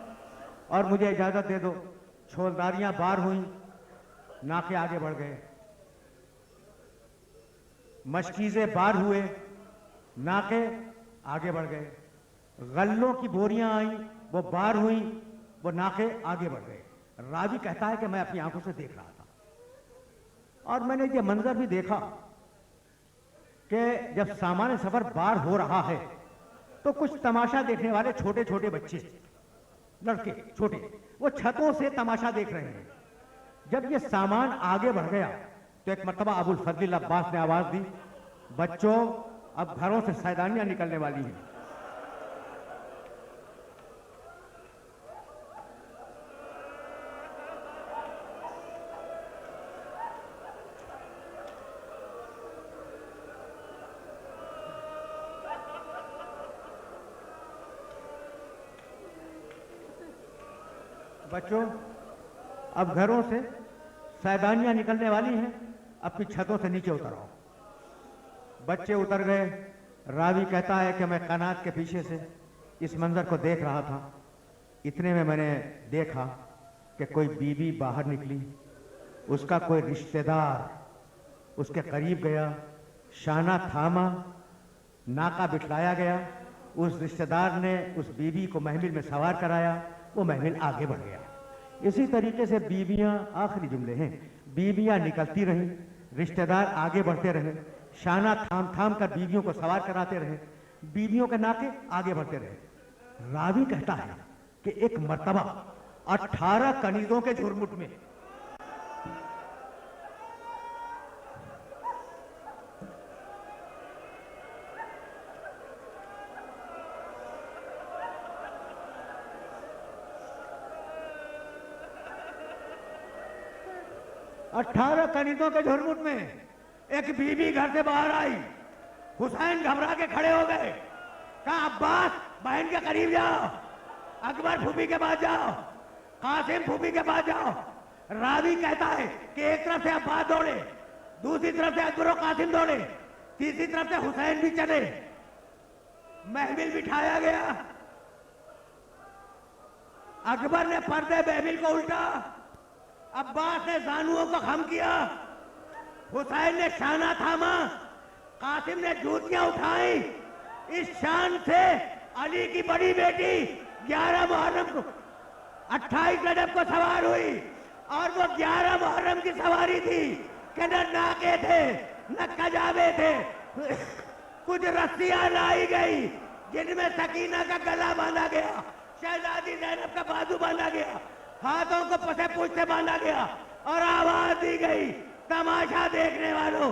और मुझे इजाजत दे दो। छोलदारियां बार हुई, नाके आगे बढ़ गए। मशकीज़े बार हुए, नाके आगे बढ़ गए। गल्लों की बोरियां आई, वो बार हुई, वो नाके आगे बढ़ गए। रावी कहता है कि मैं अपनी आंखों से देख रहा था और मैंने ये मंजर भी देखा कि जब सामान्य सफर बार हो रहा है तो कुछ तमाशा देखने वाले छोटे छोटे बच्चे, लड़के छोटे, वो छतों से तमाशा देख रहे हैं। जब ये सामान आगे बढ़ गया तो एक मर्तबा अबुल फजल अब्बास ने आवाज दी, बच्चों अब घरों से सैदानियां निकलने वाली हैं। बच्चों अब घरों से सैदानियां निकलने वाली हैं, अपनी छतों से नीचे उतर आओ। बच्चे उतर गए। रावी कहता है कि मैं कनात के पीछे से इस मंजर को देख रहा था। इतने में मैंने देखा कि कोई बीवी बाहर निकली, उसका कोई रिश्तेदार उसके करीब गया, शाना थामा, नाका बिठलाया गया। उस रिश्तेदार ने उस बीवी को महमिल में सवार कराया, वो महमिल आगे बढ़ गया। इसी तरीके से बीवियां, आखिरी जुमले हैं, बीवियां निकलती रहीं, रिश्तेदार आगे बढ़ते रहे, शाना थाम थाम कर बीवियों को सवार कराते रहे, बीवियों के नाके आगे बढ़ते रहे। रावी कहता है कि एक मर्तबा 18 कनीजों के झुरमुट में 18 कनीतों के झुरमुट में एक बीबी घर से बाहर आई। हुसैन घबरा के खड़े हो गए। कहा अब्बास बहन के करीब जाओ, अकबर फूफी के पास जाओ, कासिम फूफी के पास जाओ। रावी कहता है कि एक तरफ से अब्बास दौड़े, दूसरी तरफ से अकबर और कासिम दौड़े, तीसरी तरफ से हुसैन भी चले। महफिल बिठाया गया। अकबर ने पर्दे महफिल को उल्टा, अब्बास ने जानुओं को खम किया, हुसैन ने शाना थामा, कासिम ने जूतियां उठाई। इस शान से अली की बड़ी बेटी 11 मुहर्रम को 28 रजब को सवार हुई और वो 11 मुहर्रम की सवारी थी कि न नाके थे न कजाबे थे। कुछ रस्सियां लाई गई जिनमें सकीना का गला बांधा गया, शहजादी ज़ैनब का बाजू बांधा गया, हाथों को पसे पूछ से बांधा गया और आवाज दी गई, तमाशा देखने वालों